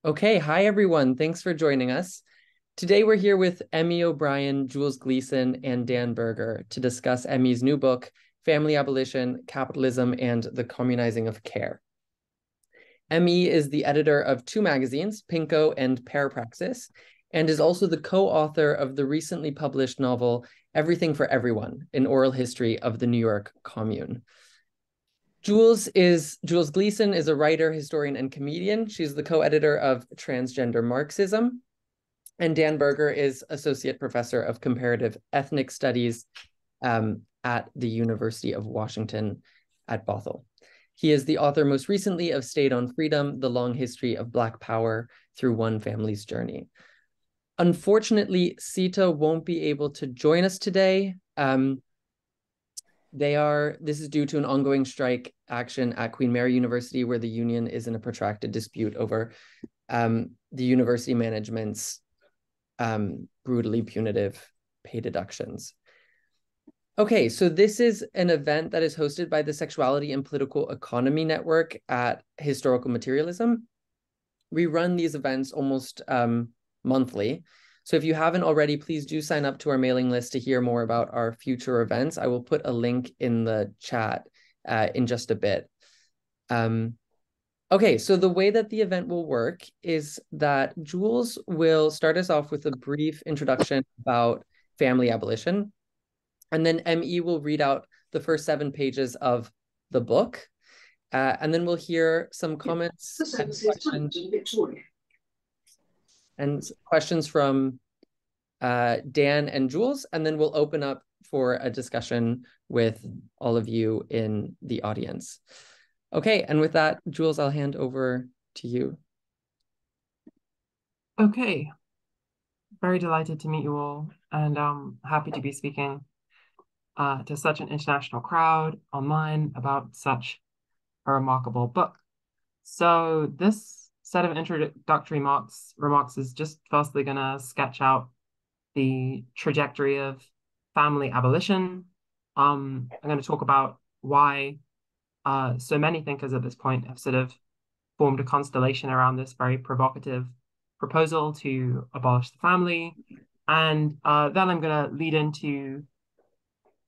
Okay, hi everyone. Thanks for joining us. Today we're here with Emmy O'Brien, Jules Gleeson, and Dan Berger to discuss Emmy's new book, Family Abolition, Capitalism, and the Communizing of Care. Emmy is the editor of two magazines, Pinko and Parapraxis, and is also the co-author of the recently published novel, Everything for Everyone, An Oral History of the New York Commune. Jules Gleeson is a writer, historian, and comedian. She's the co-editor of Transgender Marxism. And Dan Berger is associate professor of comparative ethnic studies at the University of Washington at Bothell. He is the author most recently of State on Freedom, The Long History of Black Power Through One Family's Journey. Unfortunately, Sita won't be able to join us today. This is due to an ongoing strike action at Queen Mary University, where the union is in a protracted dispute over the university management's brutally punitive pay deductions. Okay, so this is an event that is hosted by the Sexuality and Political Economy Network at Historical Materialism. We run these events almost monthly. So if you haven't already, please do sign up to our mailing list to hear more about our future events. I will put a link in the chat in just a bit. Okay, so the way that the event will work is that Jules will start us off with a brief introduction about family abolition, and then ME will read out the first 7 pages of the book, and then we'll hear some comments and questions from Dan and Jules, and then we'll open up for a discussion with all of you in the audience. Okay, and with that, Jules, I'll hand over to you. Okay, very delighted to meet you all, and happy to be speaking to such an international crowd online about such a remarkable book. So this set of introductory remarks is just firstly going to sketch out the trajectory of family abolition. I'm going to talk about why so many thinkers at this point have sort of formed a constellation around this very provocative proposal to abolish the family. And then I'm going to lead into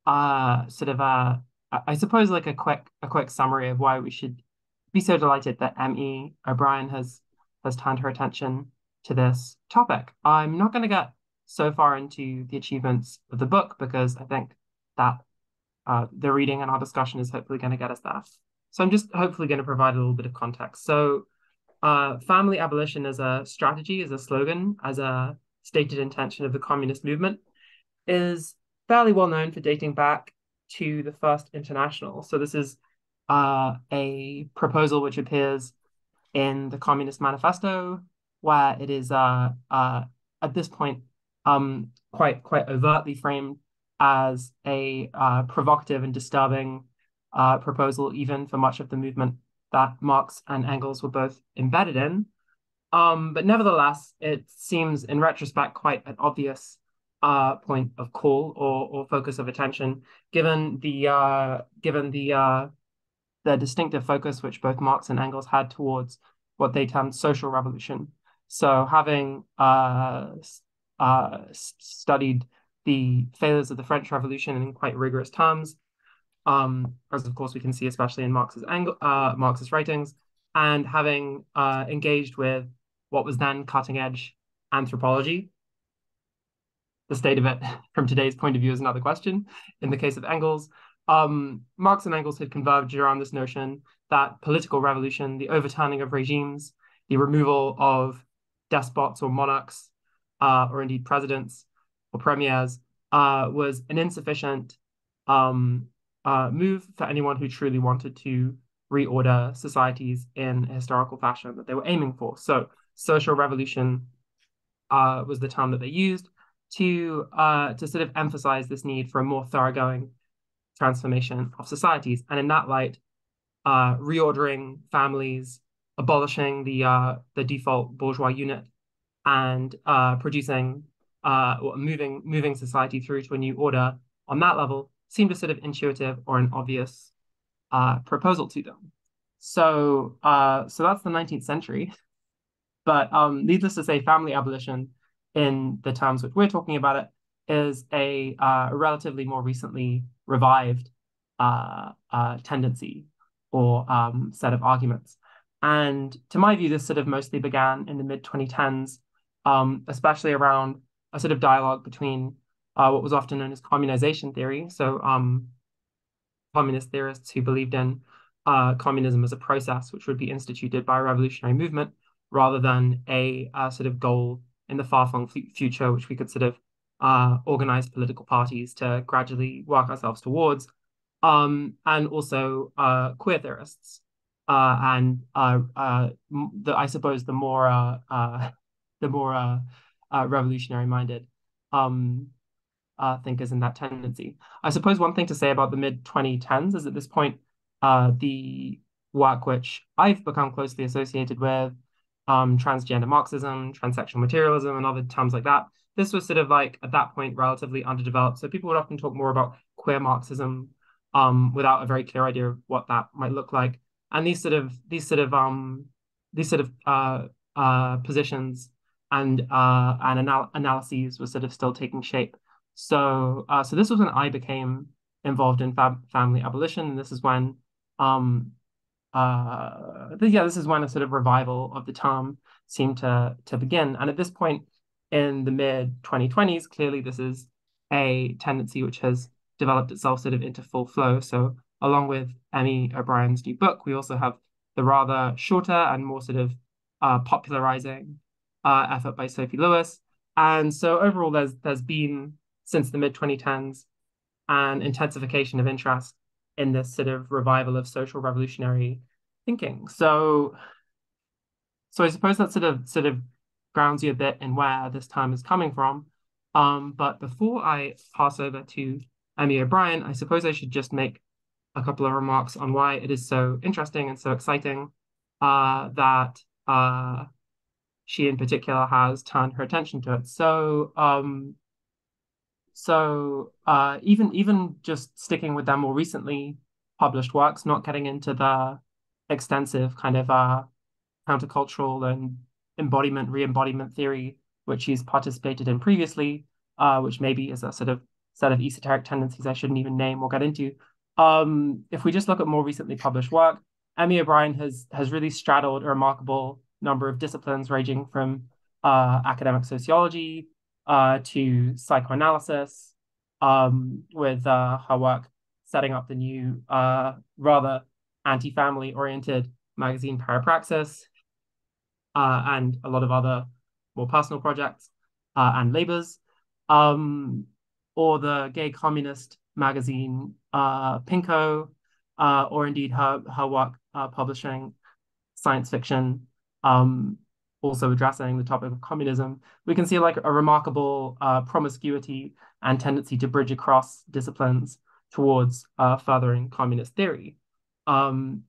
I suppose like a quick summary of why we should be so delighted that M.E. O'Brien has turned her attention to this topic. I'm not going to get so far into the achievements of the book because I think that the reading and our discussion is hopefully going to get us there. So I'm just hopefully going to provide a little bit of context. So family abolition as a strategy, as a slogan, as a stated intention of the communist movement is fairly well known for dating back to the First International. So this is a proposal which appears in the Communist Manifesto, where it is at this point quite overtly framed as a provocative and disturbing proposal, even for much of the movement that Marx and Engels were both embedded in. But nevertheless, it seems in retrospect quite an obvious point of call or focus of attention, given the distinctive focus which both Marx and Engels had towards what they termed social revolution. So having studied the failures of the French Revolution in quite rigorous terms, as of course we can see, especially in Marx's writings, and having engaged with what was then cutting-edge anthropology. The state of it from today's point of view is another question. In the case of Engels, Marx and Engels had converged around this notion that political revolution, the overturning of regimes, the removal of despots or monarchs, or indeed presidents or premiers, was an insufficient move for anyone who truly wanted to reorder societies in a historical fashion that they were aiming for. So social revolution was the term that they used to sort of emphasize this need for a more thoroughgoing transformation of societies. And in that light, reordering families, abolishing the default bourgeois unit, and producing or moving society through to a new order on that level seemed a sort of intuitive or an obvious proposal to them. So that's the 19th century. But needless to say, family abolition, in the terms which we're talking about it, is a relatively more recently revived tendency or set of arguments. And to my view, this sort of mostly began in the mid 2010s, especially around a sort of dialogue between what was often known as communization theory. So communist theorists who believed in communism as a process which would be instituted by a revolutionary movement rather than a sort of goal in the far-flung future, which we could sort of organize political parties to gradually work ourselves towards, and also queer theorists, and I suppose the more revolutionary-minded thinkers in that tendency. I suppose one thing to say about the mid 2010s is at this point, the work which I've become closely associated with, transgender Marxism, transsexual materialism, and other terms like that. This was sort of like at that point relatively underdeveloped. So people would often talk more about queer Marxism, without a very clear idea of what that might look like. And these sort of positions and analyses were sort of still taking shape. So this was when I became involved in family abolition. This is when this is when a sort of revival of the term seemed to begin. And at this point in the mid 2020s, clearly this is a tendency which has developed itself sort of into full flow. So along with Emmy O'Brien's new book, we also have the rather shorter and more sort of popularizing effort by Sophie Lewis. And so overall, there's been, since the mid 2010s, an intensification of interest in this sort of revival of social revolutionary thinking. So I suppose that sort of grounds you a bit in where this term is coming from. But before I pass over to Emmy O'Brien, I suppose I should just make a couple of remarks on why it is so interesting and so exciting that she in particular has turned her attention to it. So even just sticking with their more recently published works, not getting into the extensive kind of countercultural and re-embodiment theory, which he's participated in previously, which maybe is a sort of set of esoteric tendencies I shouldn't even name or get into. If we just look at more recently published work, Emmy O'Brien has really straddled a remarkable number of disciplines, ranging from academic sociology to psychoanalysis, with her work setting up the new, rather anti-family oriented magazine Parapraxis, and a lot of other more personal projects and labors, or the gay communist magazine Pinko, or indeed her work publishing science fiction, also addressing the topic of communism. We can see like a remarkable promiscuity and tendency to bridge across disciplines towards furthering communist theory. And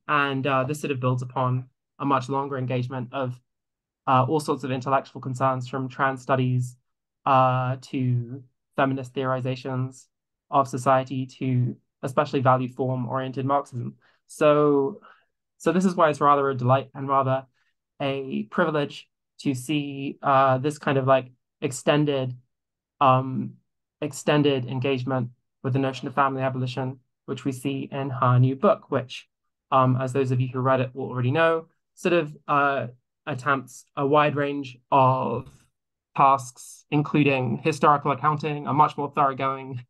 this sort of builds upon a much longer engagement of all sorts of intellectual concerns, from trans studies to feminist theorizations of society to especially value form oriented Marxism. So this is why it's rather a delight and rather a privilege to see this kind of like extended engagement with the notion of family abolition, which we see in her new book, which, as those of you who read it will already know, sort of attempts a wide range of tasks, including historical accounting, a much more thoroughgoing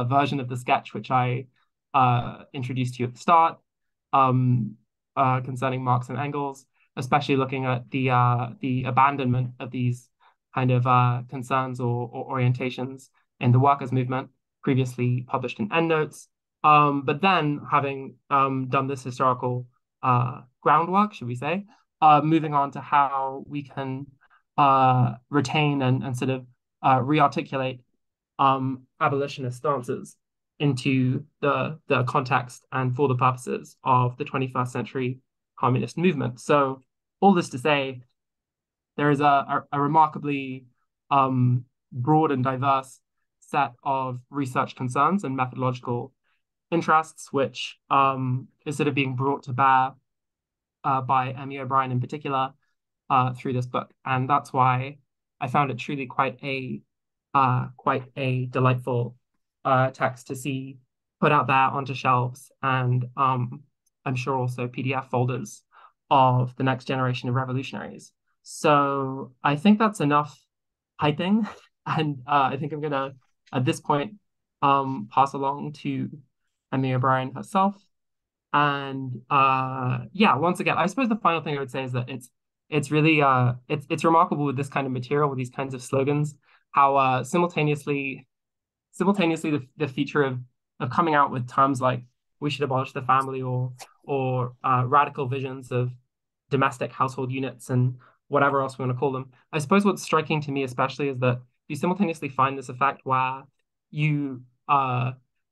version of the sketch, which I introduced to you at the start, concerning Marx and Engels, especially looking at the abandonment of these kind of concerns or orientations in the workers' movement, previously published in endnotes. But then, having done this historical groundwork, should we say, moving on to how we can retain and sort of rearticulate abolitionist stances into the context and for the purposes of the 21st century communist movement. So all this to say, there is a remarkably broad and diverse set of research concerns and methodological interests, which is sort of being brought to bear by Emmy O'Brien in particular, through this book, and that's why I found it truly quite a delightful text to see put out there onto shelves, and I'm sure also PDF folders of the next generation of revolutionaries. So I think that's enough hyping, and I think I'm gonna at this point pass along to Emmy O'Brien herself. And yeah, once again, I suppose the final thing I would say is that it's really it's remarkable with this kind of material, with these kinds of slogans, how simultaneously the feature of coming out with terms like we should abolish the family, or radical visions of domestic household units and whatever else we want to call them. I suppose what's striking to me especially is that you simultaneously find this effect where you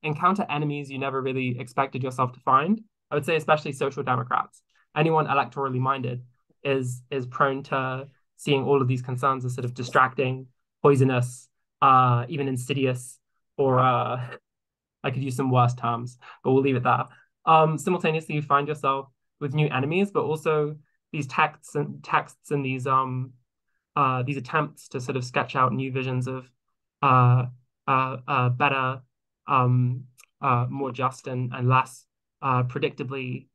encounter enemies you never really expected yourself to find. I would say especially social democrats. Anyone electorally minded is prone to seeing all of these concerns as sort of distracting, poisonous, even insidious, or I could use some worse terms, but we'll leave it there. Simultaneously, you find yourself with new enemies, but also these texts and these attempts to sort of sketch out new visions of better, more just and less predictably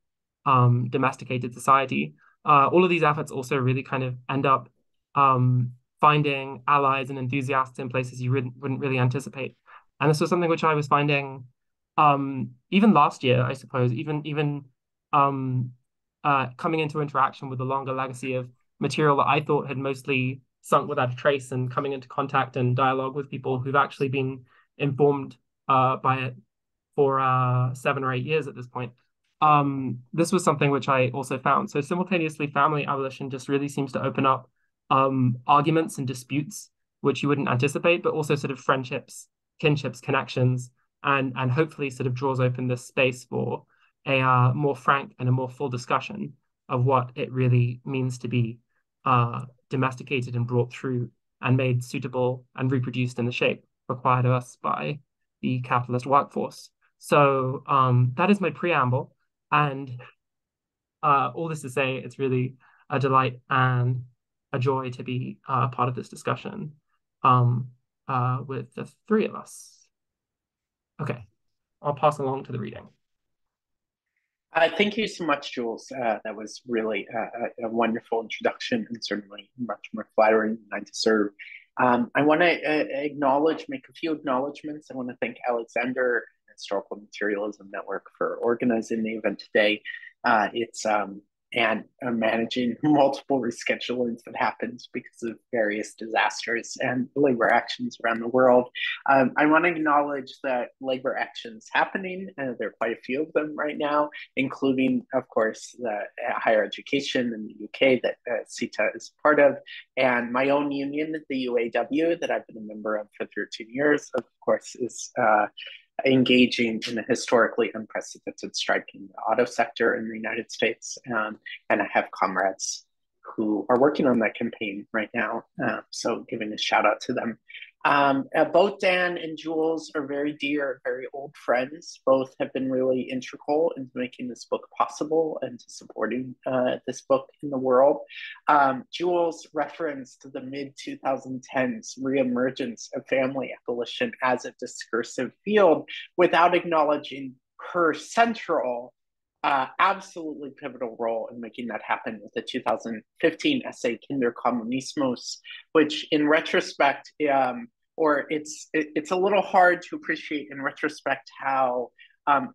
domesticated society. All of these efforts also really kind of end up finding allies and enthusiasts in places you wouldn't really anticipate. And this was something which I was finding even last year, I suppose, even coming into interaction with the longer legacy of material that I thought had mostly sunk without a trace, and coming into contact and dialogue with people who've actually been informed by it for 7 or 8 years at this point. This was something which I also found. So simultaneously, family abolition just really seems to open up arguments and disputes which you wouldn't anticipate, but also sort of friendships, kinships, connections, and hopefully sort of draws open this space for a more frank and a more full discussion of what it really means to be domesticated and brought through and made suitable and reproduced in the shape required of us by the capitalist workforce. So that is my preamble. And all this to say, it's really a delight and a joy to be part of this discussion with the three of us. Okay, I'll pass along to the reading. Thank you so much, Jules. That was really a wonderful introduction, and certainly much more flattering than I deserve. I want to make a few acknowledgements. I want to thank Alexander and Historical Materialism Network for organizing the event today. And managing multiple reschedulings that happens because of various disasters and labor actions around the world. I want to acknowledge that labor actions happening, and there are quite a few of them right now, including, of course, the higher education in the UK that CETA is part of, and my own union, the UAW, that I've been a member of for 13 years, of course, is engaging in a historically unprecedented strike in the auto sector in the United States. And I have comrades who are working on that campaign right now. So giving a shout out to them. Both Dan and Jules are very dear, very old friends. Both have been really integral into making this book possible and to supporting this book in the world. Jules referenced the mid-2010s reemergence of family abolition as a discursive field without acknowledging her central, absolutely pivotal role in making that happen with the 2015 essay Kinderkommunismus, which in retrospect, or it's a little hard to appreciate in retrospect how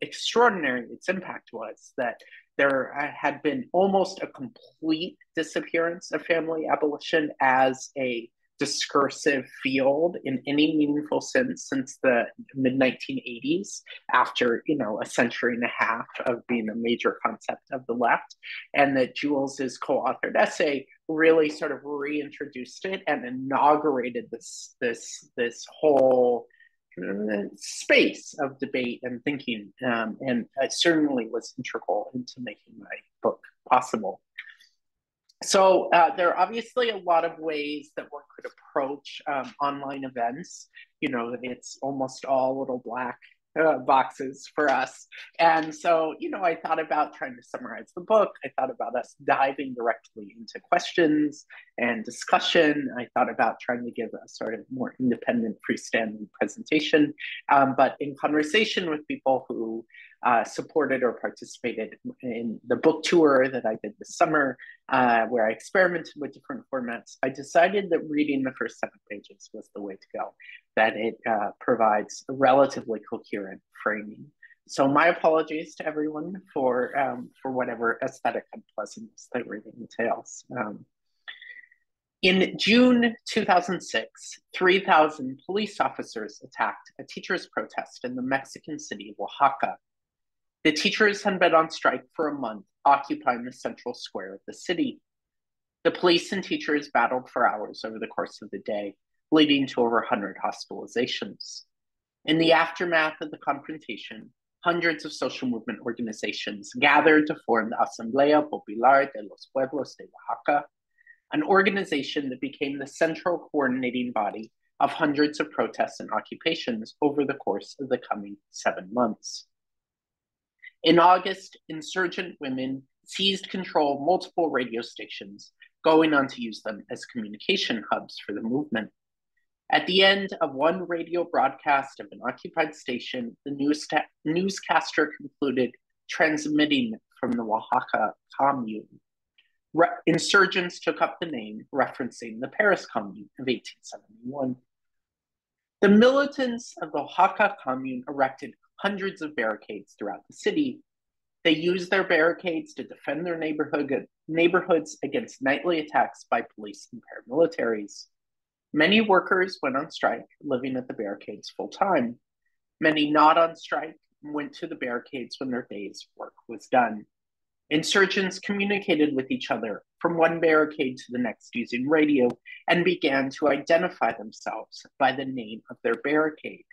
extraordinary its impact was, that there had been almost a complete disappearance of family abolition as a discursive field in any meaningful sense since the mid-1980s, after a century and a half of being a major concept of the left, and that Jules's co-authored essay really sort of reintroduced it and inaugurated this whole space of debate and thinking, and certainly was integral into making my book possible. So there are obviously a lot of ways that one could approach online events. It's almost all little black boxes for us. And so, I thought about trying to summarize the book. I thought about us diving directly into questions and discussion. I thought about trying to give a sort of more independent, freestanding presentation. But in conversation with people who supported or participated in the book tour that I did this summer, where I experimented with different formats, I decided that reading the first 7 pages was the way to go, that it provides a relatively coherent framing. So my apologies to everyone for whatever aesthetic unpleasantness that reading entails. In June 2006, 3,000 police officers attacked a teachers' protest in the Mexican city of Oaxaca. The teachers had been on strike for a month, occupying the central square of the city. The police and teachers battled for hours over the course of the day, leading to over 100 hospitalizations. In the aftermath of the confrontation, hundreds of social movement organizations gathered to form the Asamblea Popular de los Pueblos de Oaxaca, an organization that became the central coordinating body of hundreds of protests and occupations over the course of the coming 7 months. In August, insurgent women seized control of multiple radio stations, going on to use them as communication hubs for the movement. At the end of one radio broadcast of an occupied station, the newscaster concluded transmitting from the Oaxaca commune. Insurgents took up the name, referencing the Paris Commune of 1871. The militants of the Oaxaca commune erected hundreds of barricades throughout the city. They used their barricades to defend their neighborhoods against nightly attacks by police and paramilitaries. Many workers went on strike, living at the barricades full time. Many not on strike went to the barricades when their day's work was done. Insurgents communicated with each other from one barricade to the next using radio and began to identify themselves by the name of their barricade.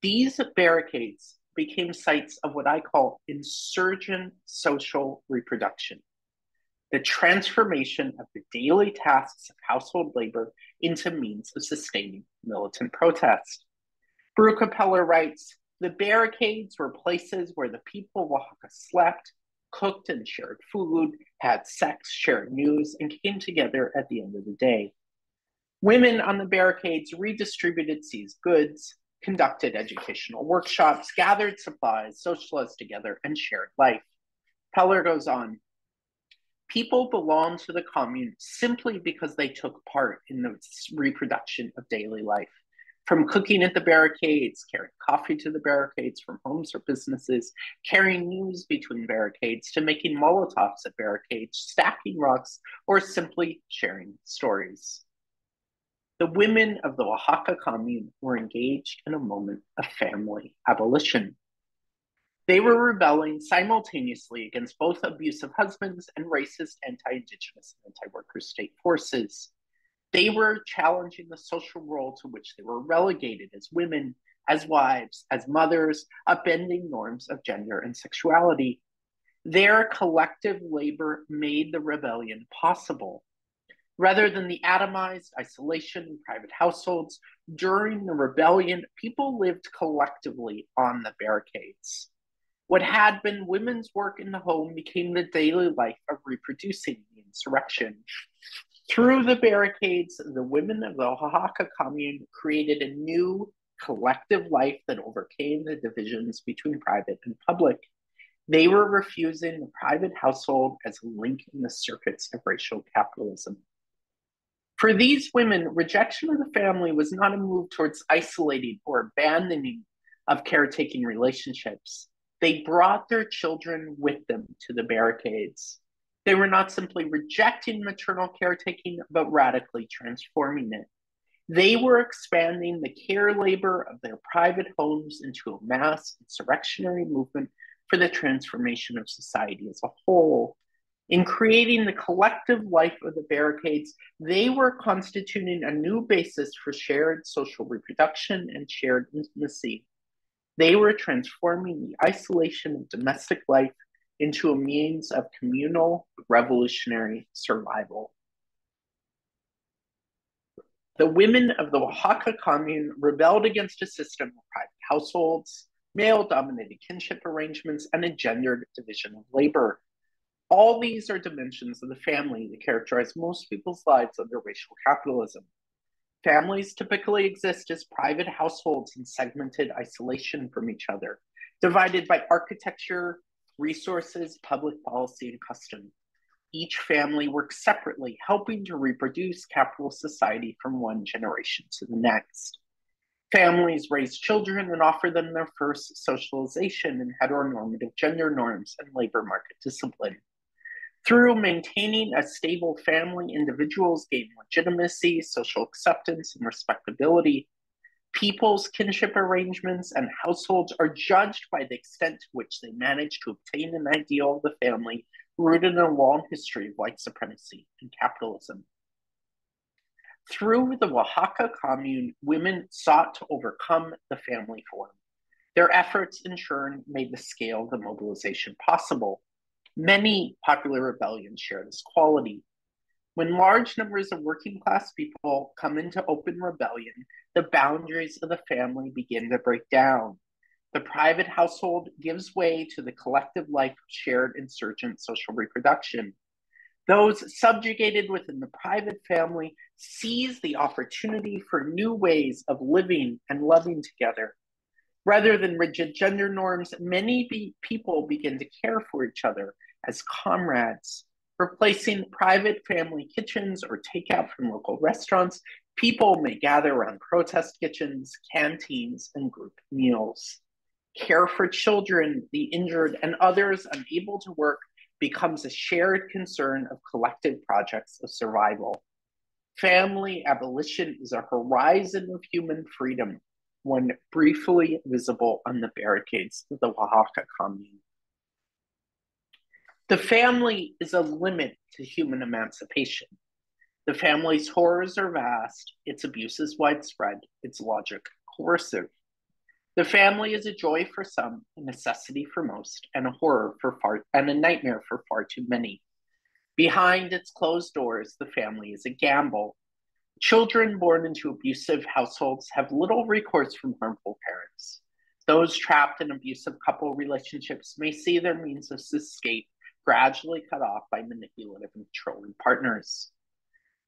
These barricades became sites of what I call insurgent social reproduction, the transformation of the daily tasks of household labor into means of sustaining militant protest. Baruch Peller writes, the barricades were places where the people of Oaxaca slept, cooked and shared food, had sex, shared news, and came together at the end of the day. Women on the barricades redistributed seized goods, conducted educational workshops, gathered supplies, socialized together, and shared life. Peller goes on, people belonged to the commune simply because they took part in the reproduction of daily life. From cooking at the barricades, carrying coffee to the barricades from homes or businesses, carrying news between barricades, to making Molotovs at barricades, stacking rocks, or simply sharing stories. The women of the Oaxaca commune were engaged in a moment of family abolition. They were rebelling simultaneously against both abusive husbands and racist anti-Indigenous and anti-worker state forces. They were challenging the social role to which they were relegated as women, as wives, as mothers, upending norms of gender and sexuality. Their collective labor made the rebellion possible. Rather than the atomized isolation in private households, during the rebellion, people lived collectively on the barricades. What had been women's work in the home became the daily life of reproducing the insurrection. Through the barricades, the women of the Oaxaca commune created a new collective life that overcame the divisions between private and public. They were refusing the private household as a link in the circuits of racial capitalism. For these women, rejection of the family was not a move towards isolating or abandoning of caretaking relationships. They brought their children with them to the barricades. They were not simply rejecting maternal caretaking, but radically transforming it. They were expanding the care labor of their private homes into a mass insurrectionary movement for the transformation of society as a whole. In creating the collective life of the barricades, they were constituting a new basis for shared social reproduction and shared intimacy. They were transforming the isolation of domestic life into a means of communal revolutionary survival. The women of the Oaxaca commune rebelled against a system of private households, male-dominated kinship arrangements, and a gendered division of labor. All these are dimensions of the family that characterize most people's lives under racial capitalism. Families typically exist as private households in segmented isolation from each other, divided by architecture, resources, public policy, and custom. Each family works separately, helping to reproduce capitalist society from one generation to the next. Families raise children and offer them their first socialization in heteronormative gender norms and labor market discipline. Through maintaining a stable family, individuals gain legitimacy, social acceptance, and respectability. People's kinship arrangements and households are judged by the extent to which they manage to obtain an ideal of the family rooted in a long history of white supremacy and capitalism. Through the Oaxaca commune, women sought to overcome the family form. Their efforts, in turn, made the scale of the mobilization possible. Many popular rebellions share this quality. When large numbers of working class people come into open rebellion, the boundaries of the family begin to break down. The private household gives way to the collective life of shared insurgent social reproduction. Those subjugated within the private family seize the opportunity for new ways of living and loving together. Rather than rigid gender norms, many people begin to care for each other as comrades. Replacing private family kitchens or takeout from local restaurants, people may gather around protest kitchens, canteens, and group meals. Care for children, the injured, and others unable to work becomes a shared concern of collective projects of survival. Family abolition is a horizon of human freedom, one briefly visible on the barricades of the Oaxaca commune. The family is a limit to human emancipation. The family's horrors are vast, its abuse is widespread, its logic coercive. The family is a joy for some, a necessity for most, and a nightmare for far too many. Behind its closed doors, the family is a gamble. Children born into abusive households have little recourse from harmful parents. Those trapped in abusive couple relationships may see their means of escape gradually cut off by manipulative and controlling partners.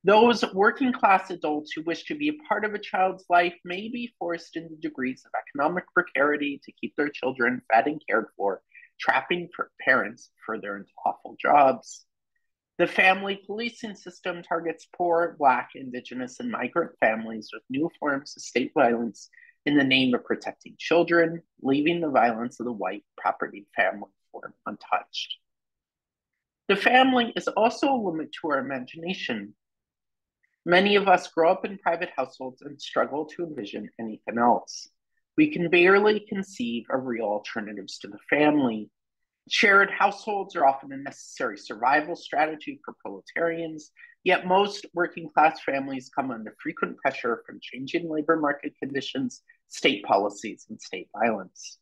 Those working class adults who wish to be a part of a child's life may be forced into degrees of economic precarity to keep their children fed and cared for, trapping parents further into awful jobs. The family policing system targets poor, Black, Indigenous, and migrant families with new forms of state violence in the name of protecting children, leaving the violence of the white property family form untouched. The family is also a limit to our imagination. Many of us grow up in private households and struggle to envision anything else. We can barely conceive of real alternatives to the family. Shared households are often a necessary survival strategy for proletarians, yet most working class families come under frequent pressure from changing labor market conditions, state policies, and state violence.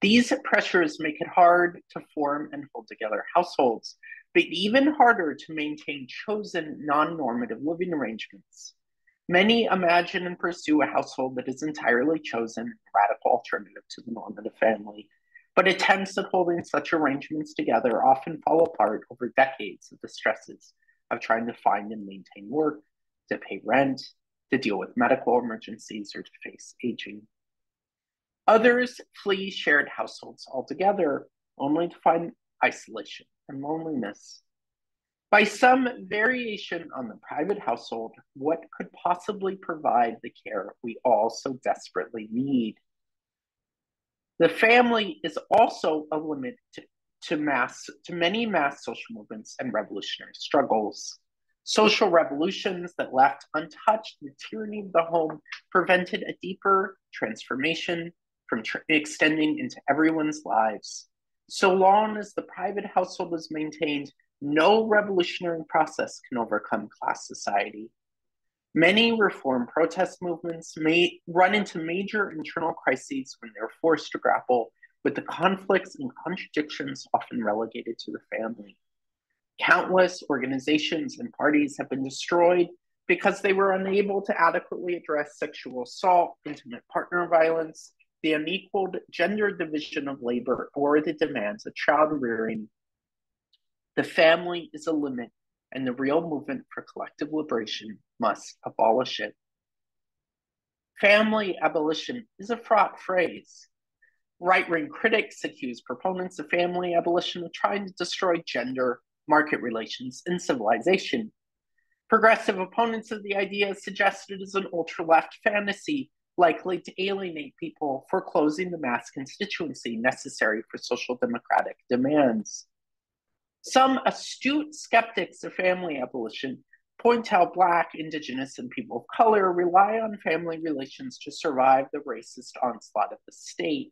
These pressures make it hard to form and hold together households, but even harder to maintain chosen non-normative living arrangements. Many imagine and pursue a household that is entirely chosen, a radical alternative to the normative family, but attempts at holding such arrangements together often fall apart over decades of the stresses of trying to find and maintain work, to pay rent, to deal with medical emergencies, or to face aging. Others flee shared households altogether, only to find isolation and loneliness. By some variation on the private household, what could possibly provide the care we all so desperately need? The family is also a limit to many mass social movements and revolutionary struggles. Social revolutions that left untouched the tyranny of the home prevented a deeper transformation from extending into everyone's lives. So long as the private household is maintained, no revolutionary process can overcome class society. Many reform protest movements may run into major internal crises when they're forced to grapple with the conflicts and contradictions often relegated to the family. Countless organizations and parties have been destroyed because they were unable to adequately address sexual assault, intimate partner violence, the unequaled gender division of labor, or the demands of child rearing. The family is a limit, and the real movement for collective liberation must abolish it. Family abolition is a fraught phrase. Right-wing critics accuse proponents of family abolition of trying to destroy gender, market relations, and civilization. Progressive opponents of the idea suggest it is an ultra-left fantasy likely to alienate people, foreclosing the mass constituency necessary for social democratic demands. Some astute skeptics of family abolition point out Black, Indigenous, and people of color rely on family relations to survive the racist onslaught of the state.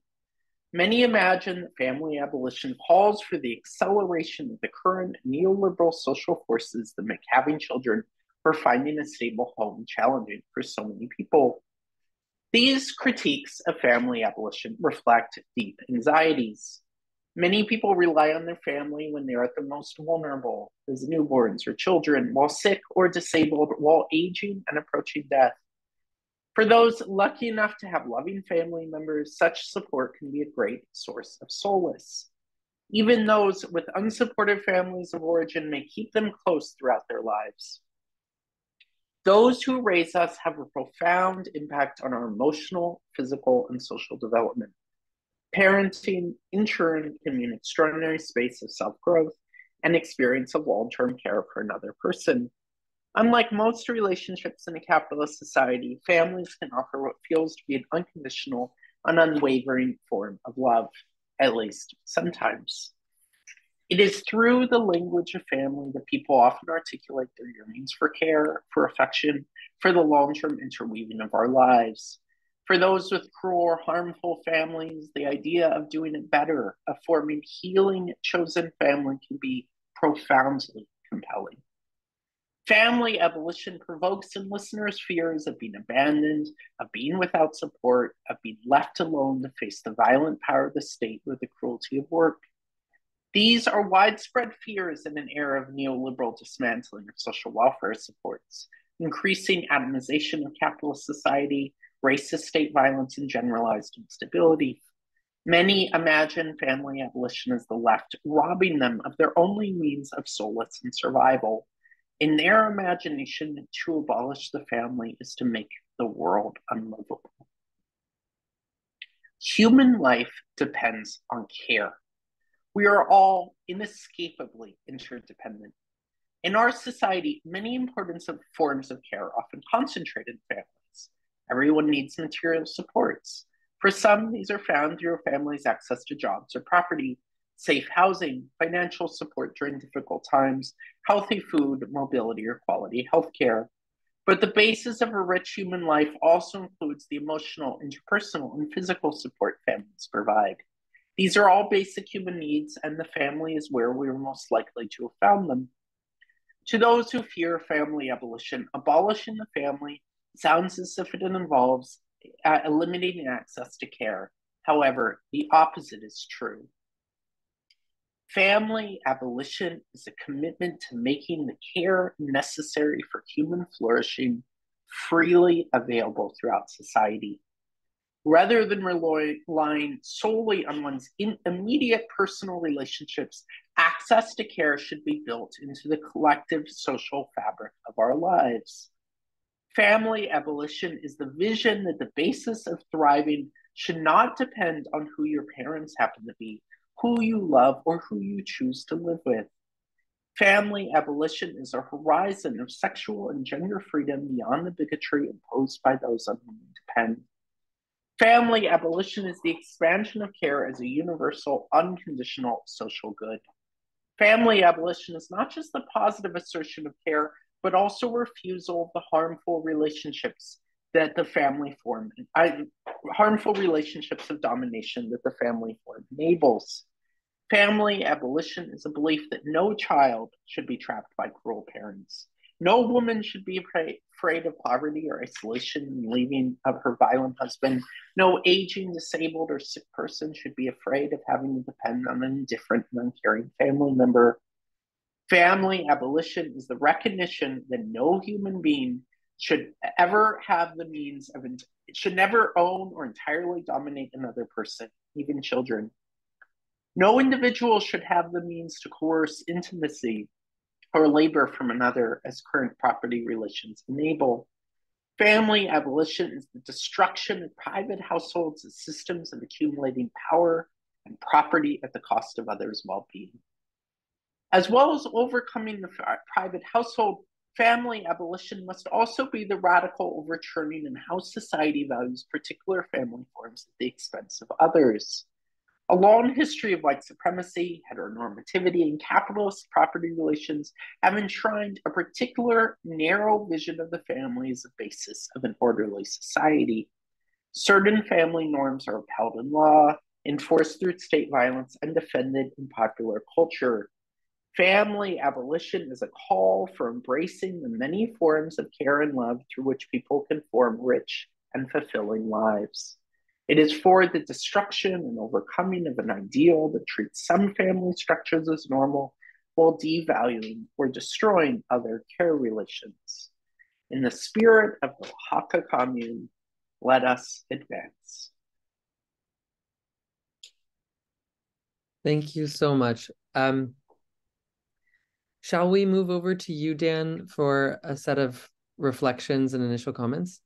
Many imagine that family abolition calls for the acceleration of the current neoliberal social forces that make having children or finding a stable home challenging for so many people. These critiques of family abolition reflect deep anxieties. Many people rely on their family when they are at the most vulnerable, as newborns or children, while sick or disabled, while aging and approaching death. For those lucky enough to have loving family members, such support can be a great source of solace. Even those with unsupportive families of origin may keep them close throughout their lives. Those who raise us have a profound impact on our emotional, physical, and social development. Parenting, in turn, can be an extraordinary space of self-growth and experience of long-term care for another person. Unlike most relationships in a capitalist society, families can offer what feels to be an unconditional and unwavering form of love, at least sometimes. It is through the language of family that people often articulate their yearnings for care, for affection, for the long-term interweaving of our lives. For those with cruel or harmful families, the idea of doing it better, of forming healing chosen family can be profoundly compelling. Family abolition provokes in listeners fears of being abandoned, of being without support, of being left alone to face the violent power of the state or the cruelty of work. These are widespread fears in an era of neoliberal dismantling of social welfare supports, increasing atomization of capitalist society, racist state violence, and generalized instability. Many imagine family abolition as the left robbing them of their only means of solace and survival. In their imagination, to abolish the family is to make the world unlivable. Human life depends on care. We are all inescapably interdependent. In our society, many important forms of care are often concentrated in families. Everyone needs material supports. For some, these are found through a family's access to jobs or property, safe housing, financial support during difficult times, healthy food, mobility, or quality healthcare. But the basis of a rich human life also includes the emotional, interpersonal, and physical support families provide. These are all basic human needs, and the family is where we are most likely to have found them. To those who fear family abolition, abolishing the family sounds as if it involves eliminating access to care. However, the opposite is true. Family abolition is a commitment to making the care necessary for human flourishing freely available throughout society. Rather than relying solely on one's immediate personal relationships, access to care should be built into the collective social fabric of our lives. Family abolition is the vision that the basis of thriving should not depend on who your parents happen to be, who you love, or who you choose to live with. Family abolition is a horizon of sexual and gender freedom beyond the bigotry imposed by those on whom we depend. Family abolition is the expansion of care as a universal, unconditional social good. Family abolition is not just the positive assertion of care, but also refusal of the harmful relationships that the family form, harmful relationships of domination that the family form enables. Family abolition is a belief that no child should be trapped by cruel parents. No woman should be afraid of poverty or isolation and leaving of her violent husband. No aging, disabled, or sick person should be afraid of having to depend on an indifferent and uncaring family member. Family abolition is the recognition that no human being should ever have the means of, it should never own or entirely dominate another person, even children. No individual should have the means to coerce intimacy or labor from another as current property relations enable. Family abolition is the destruction of private households as systems of accumulating power and property at the cost of others' well-being. As well as overcoming the private household, family abolition must also be the radical overturning in how society values particular family forms at the expense of others. A long history of white supremacy, heteronormativity, and capitalist property relations have enshrined a particular narrow vision of the family as a basis of an orderly society. Certain family norms are upheld in law, enforced through state violence, and defended in popular culture. Family abolition is a call for embracing the many forms of care and love through which people can form rich and fulfilling lives. It is for the destruction and overcoming of an ideal that treats some family structures as normal while devaluing or destroying other care relations. In the spirit of the Oaxaca commune, let us advance. Thank you so much. Shall we move over to you, Dan, for a set of reflections and initial comments?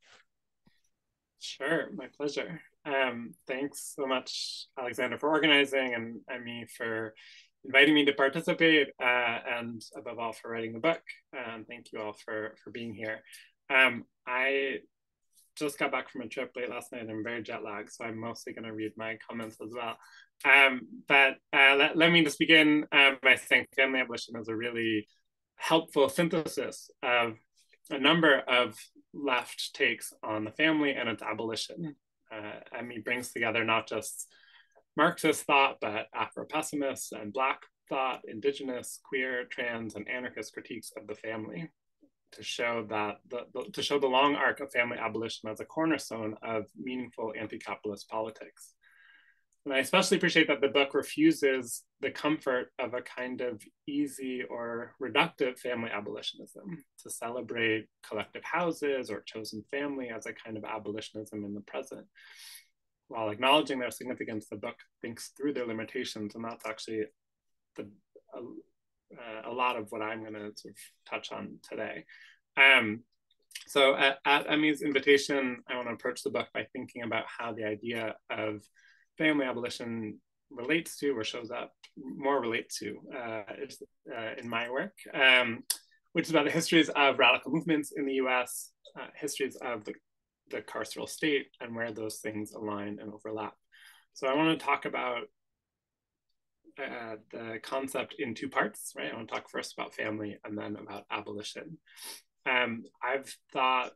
Sure, my pleasure. Thanks so much, Alexander, for organizing, and Emmy for inviting me to participate, and above all for writing the book. Thank you all for being here. I just got back from a trip late last night. I'm very jet lagged, so I'm mostly going to read my comments as well. But let me just begin by saying family abolition is a really helpful synthesis of a number of left takes on the family and its abolition. Emmy brings together not just Marxist thought, but Afro-pessimists and Black thought, Indigenous, queer, trans, and anarchist critiques of the family to show that the long arc of family abolition as a cornerstone of meaningful anti-capitalist politics. And I especially appreciate that the book refuses the comfort of a kind of easy or reductive family abolitionism to celebrate collective houses or chosen family as a kind of abolitionism in the present. While acknowledging their significance, the book thinks through their limitations, and that's actually a lot of what I'm going to sort of touch on today. So at Emmy's invitation, I want to approach the book by thinking about how the idea of family abolition relates to, or shows up, more relates to in my work, which is about the histories of radical movements in the US, histories of the carceral state, and where those things align and overlap. So I want to talk about the concept in two parts, right? I want to talk first about family and then about abolition. I've thought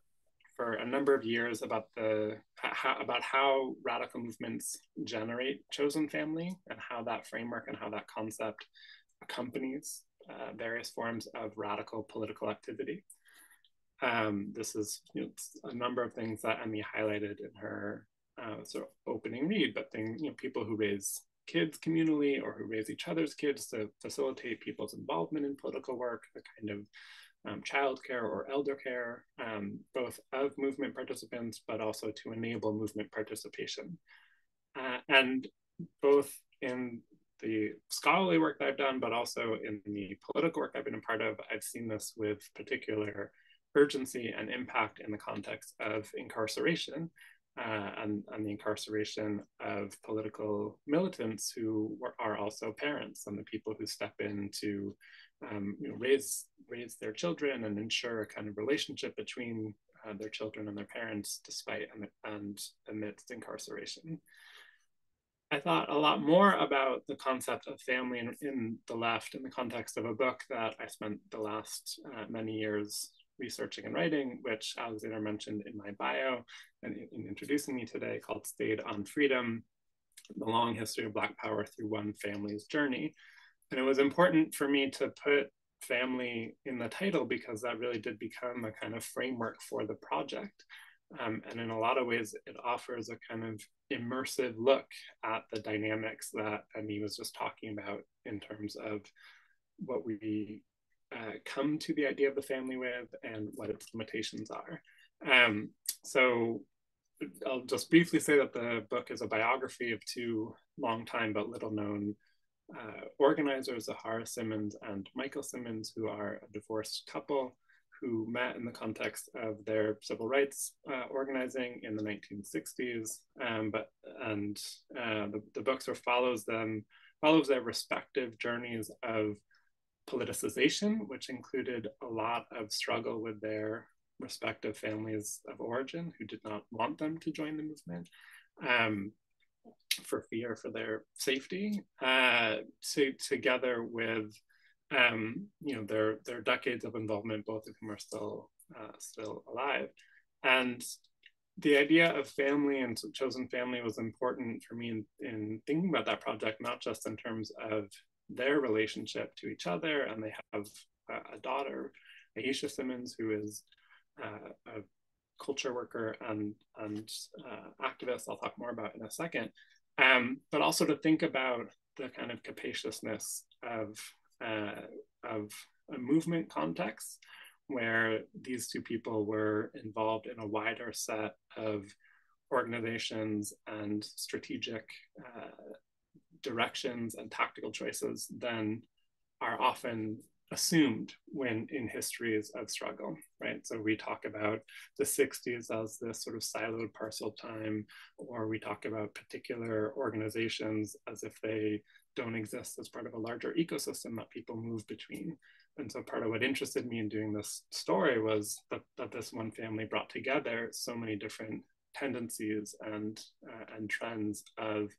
for a number of years about how radical movements generate chosen family, and how that framework and how that concept accompanies various forms of radical political activity. This is a number of things that Emmy highlighted in her sort of opening read, but people who raise kids communally or who raise each other's kids to facilitate people's involvement in political work, a kind of childcare or elder care, both of movement participants, but also to enable movement participation. And both in the scholarly work that I've done, but also in the political work I've been a part of, I've seen this with particular urgency and impact in the context of incarceration, and the incarceration of political militants who are also parents, and the people who step in to raise their children and ensure a kind of relationship between their children and their parents despite and amidst incarceration. I thought a lot more about the concept of family in the left in the context of a book that I spent the last many years researching and writing, which Alexander mentioned in my bio and in introducing me today, called Stayed on Freedom: The Long History of Black Power Through One Family's Journey. And it was important for me to put family in the title because that really did become a kind of framework for the project. And in a lot of ways, it offers a kind of immersive look at the dynamics that Emmy was just talking about in terms of what we come to the idea of the family with and what its limitations are. So I'll just briefly say that the book is a biography of two long-time but little-known organizers, Zahara Simmons and Michael Simmons, who are a divorced couple who met in the context of their civil rights organizing in the 1960s. The book sort of follows their respective journeys of politicization, which included a lot of struggle with their respective families of origin who did not want them to join the movement for fear for their safety, together with their decades of involvement, both of whom are still alive. And the idea of family and chosen family was important for me in thinking about that project, not just in terms of their relationship to each other, and they have a daughter, Aisha Simmons, who is a culture worker and activist I'll talk more about in a second, but also to think about the kind of capaciousness of a movement context where these two people were involved in a wider set of organizations and strategic directions and tactical choices than are often assumed when in histories of struggle, right? So we talk about the 60s as this sort of siloed parcel time, or we talk about particular organizations as if they don't exist as part of a larger ecosystem that people move between. And so part of what interested me in doing this story was that this one family brought together so many different tendencies and trends of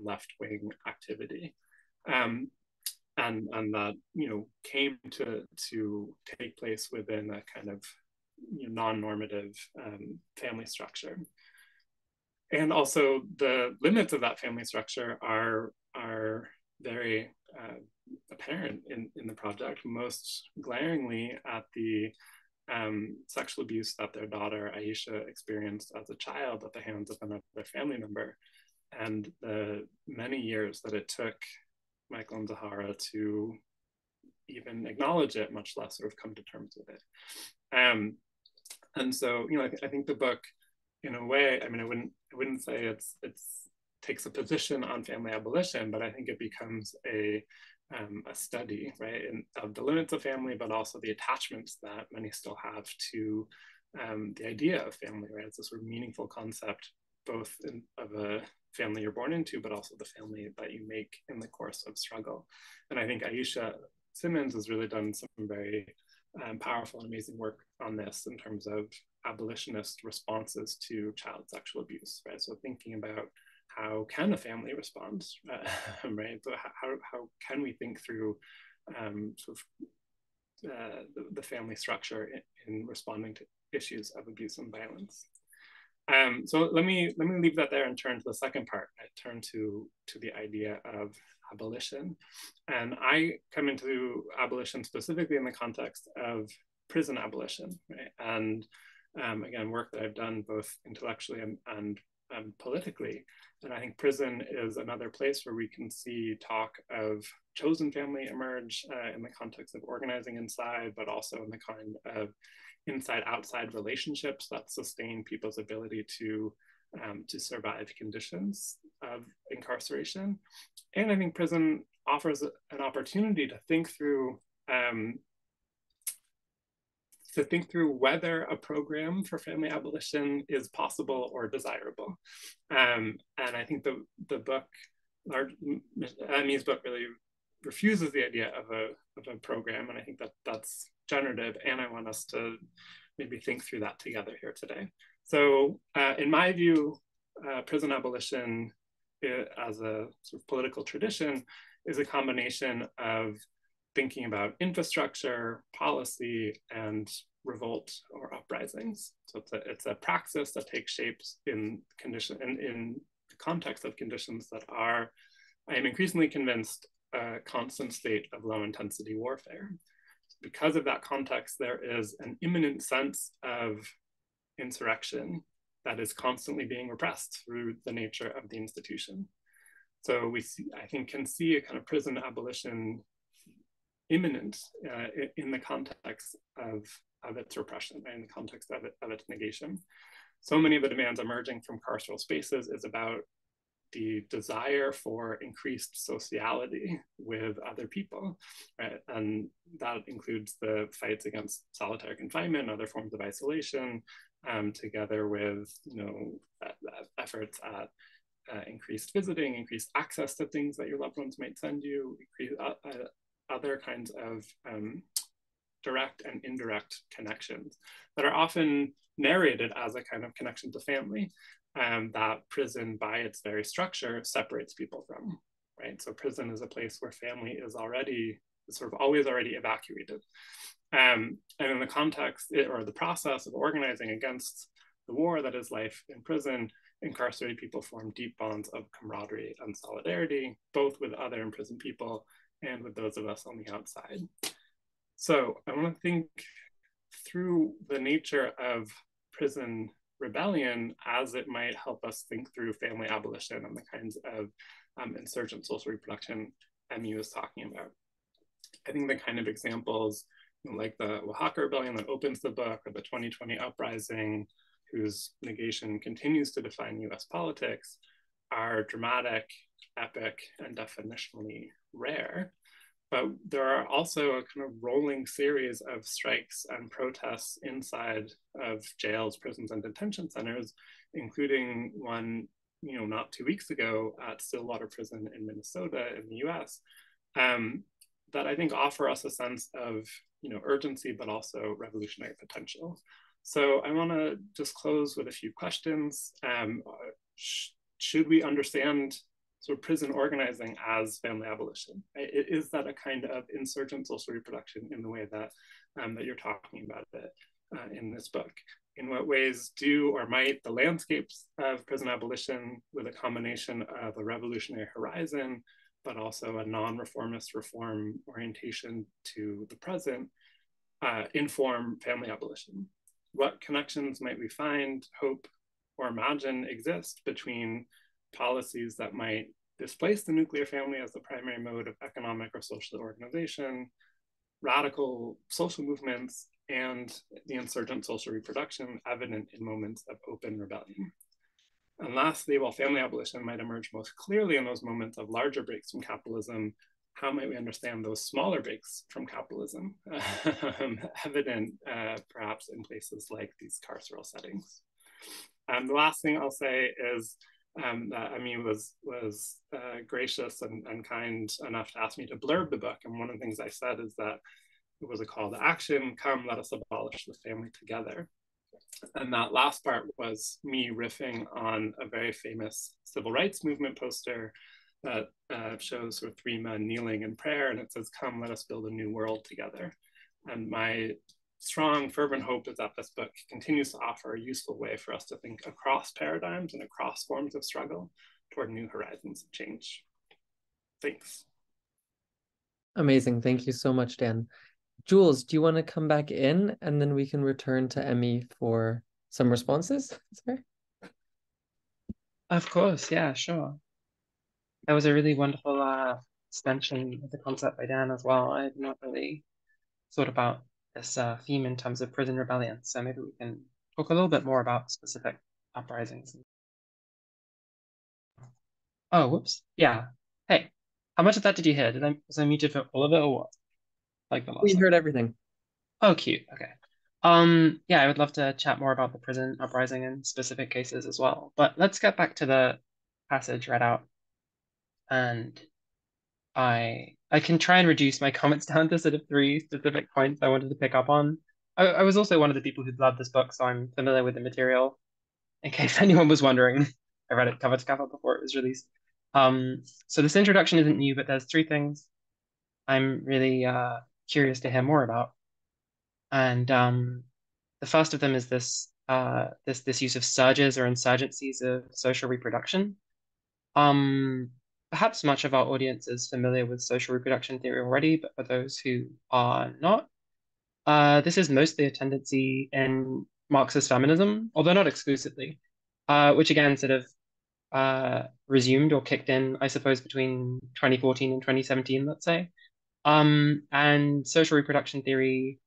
left-wing activity. And that came to take place within a kind of non-normative family structure. And also the limits of that family structure are very apparent in the project, most glaringly at the sexual abuse that their daughter Aisha experienced as a child at the hands of another family member, and the many years that it took Michael and Zahara to even acknowledge it, much less sort of come to terms with it. And so, I think the book, in a way, I wouldn't say it's takes a position on family abolition, but I think it becomes a study, right, of the limits of family, but also the attachments that many still have to the idea of family, right? It's a sort of meaningful concept, both of a family you're born into, but also the family that you make in the course of struggle. And I think Aisha Simmons has really done some very powerful and amazing work on this in terms of abolitionist responses to child sexual abuse, right? So thinking about how can a family respond, right? So how can we think through the family structure in responding to issues of abuse and violence? So let me leave that there and turn to the second part. I turn to the idea of abolition, and I come into abolition specifically in the context of prison abolition, right? And again, work that I've done both intellectually and politically. And I think prison is another place where we can see talk of chosen family emerge in the context of organizing inside, but also in the kind of inside-outside relationships that sustain people's ability to survive conditions of incarceration. And I think prison offers an opportunity to think through whether a program for family abolition is possible or desirable. And I think the book, Ami's book, really refuses the idea of a program, and I think that's generative, and I want us to maybe think through that together here today. So in my view, prison abolition as a sort of political tradition is a combination of thinking about infrastructure, policy, and revolt or uprisings. So it's a praxis that takes shapes in the context of conditions that are, I am increasingly convinced, a constant state of low intensity warfare. Because of that context, there is an imminent sense of insurrection that is constantly being repressed through the nature of the institution. So we see, I think, can see a kind of prison abolition imminent in the context of its repression, right? In the context of its negation. So many of the demands emerging from carceral spaces is about the desire for increased sociality with other people, right? And that includes the fights against solitary confinement, other forms of isolation, together with, you know, efforts at increased visiting, increased access to things that your loved ones might send you, other kinds of direct and indirect connections that are often narrated as a kind of connection to family, that prison by its very structure separates people from, right? So prison is a place where family is already sort of always already evacuated. And in the context or the process of organizing against the war that is life in prison, incarcerated people form deep bonds of camaraderie and solidarity, both with other imprisoned people and with those of us on the outside. So I want to think through the nature of prison rebellion as it might help us think through family abolition and the kinds of insurgent social reproduction Emmy was talking about. I think the kind of examples, you know, like the Oaxaca rebellion that opens the book, or the 2020 uprising, whose negation continues to define US politics, are dramatic, epic, and definitionally rare. But there are also a kind of rolling series of strikes and protests inside of jails, prisons, and detention centers, including one, you know, not 2 weeks ago at Stillwater Prison in Minnesota in the US, that I think offer us a sense of, you know, urgency, but also revolutionary potential. So I want to just close with a few questions. Should we understand sort of prison organizing as family abolition? Is that a kind of insurgent social reproduction in the way that that you're talking about it in this book? In what ways do or might the landscapes of prison abolition, with a combination of a revolutionary horizon, but also a non-reformist reform orientation to the present, inform family abolition? What connections might we find, hope, or imagine exist between policies that might displace the nuclear family as the primary mode of economic or social organization, radical social movements, and the insurgent social reproduction evident in moments of open rebellion? And lastly, while family abolition might emerge most clearly in those moments of larger breaks from capitalism, how might we understand those smaller breaks from capitalism, evident perhaps in places like these carceral settings? The last thing I'll say is that Emmy was gracious and kind enough to ask me to blurb the book. And one of the things I said is that it was a call to action: come, let us abolish the family together. And that last part was me riffing on a very famous civil rights movement poster that shows sort of three men kneeling in prayer, and it says, come, let us build a new world together. And my strong, fervent hope is that this book continues to offer a useful way for us to think across paradigms and across forms of struggle toward new horizons of change. Thanks. Amazing. Thank you so much, Dan. Jules, do you want to come back in and then we can return to Emmy for some responses? Sorry. Of course, yeah, sure. That was a really wonderful extension of the concept by Dan as well. I had not really thought about this theme in terms of prison rebellion, so maybe we can talk a little bit more about specific uprisings. Oh, whoops. Yeah. Hey, how much of that did you hear? Was I muted for all of it or what? Like the last We heard everything. Oh, cute. Okay. Yeah, I would love to chat more about the prison uprising in specific cases as well. But let's get back to the passage read out. And I can try and reduce my comments down to sort of 3 specific points I wanted to pick up on. I was also one of the people who loved this book, so I'm familiar with the material. In case anyone was wondering, I read it cover to cover before it was released. So this introduction isn't new, but there's 3 things I'm really curious to hear more about. And the first of them is this this use of surges or insurgencies of social reproduction. Perhaps much of our audience is familiar with social reproduction theory already, but for those who are not, this is mostly a tendency in Marxist feminism, although not exclusively, which again sort of resumed or kicked in, I suppose, between 2014 and 2017, let's say. And social reproduction theory,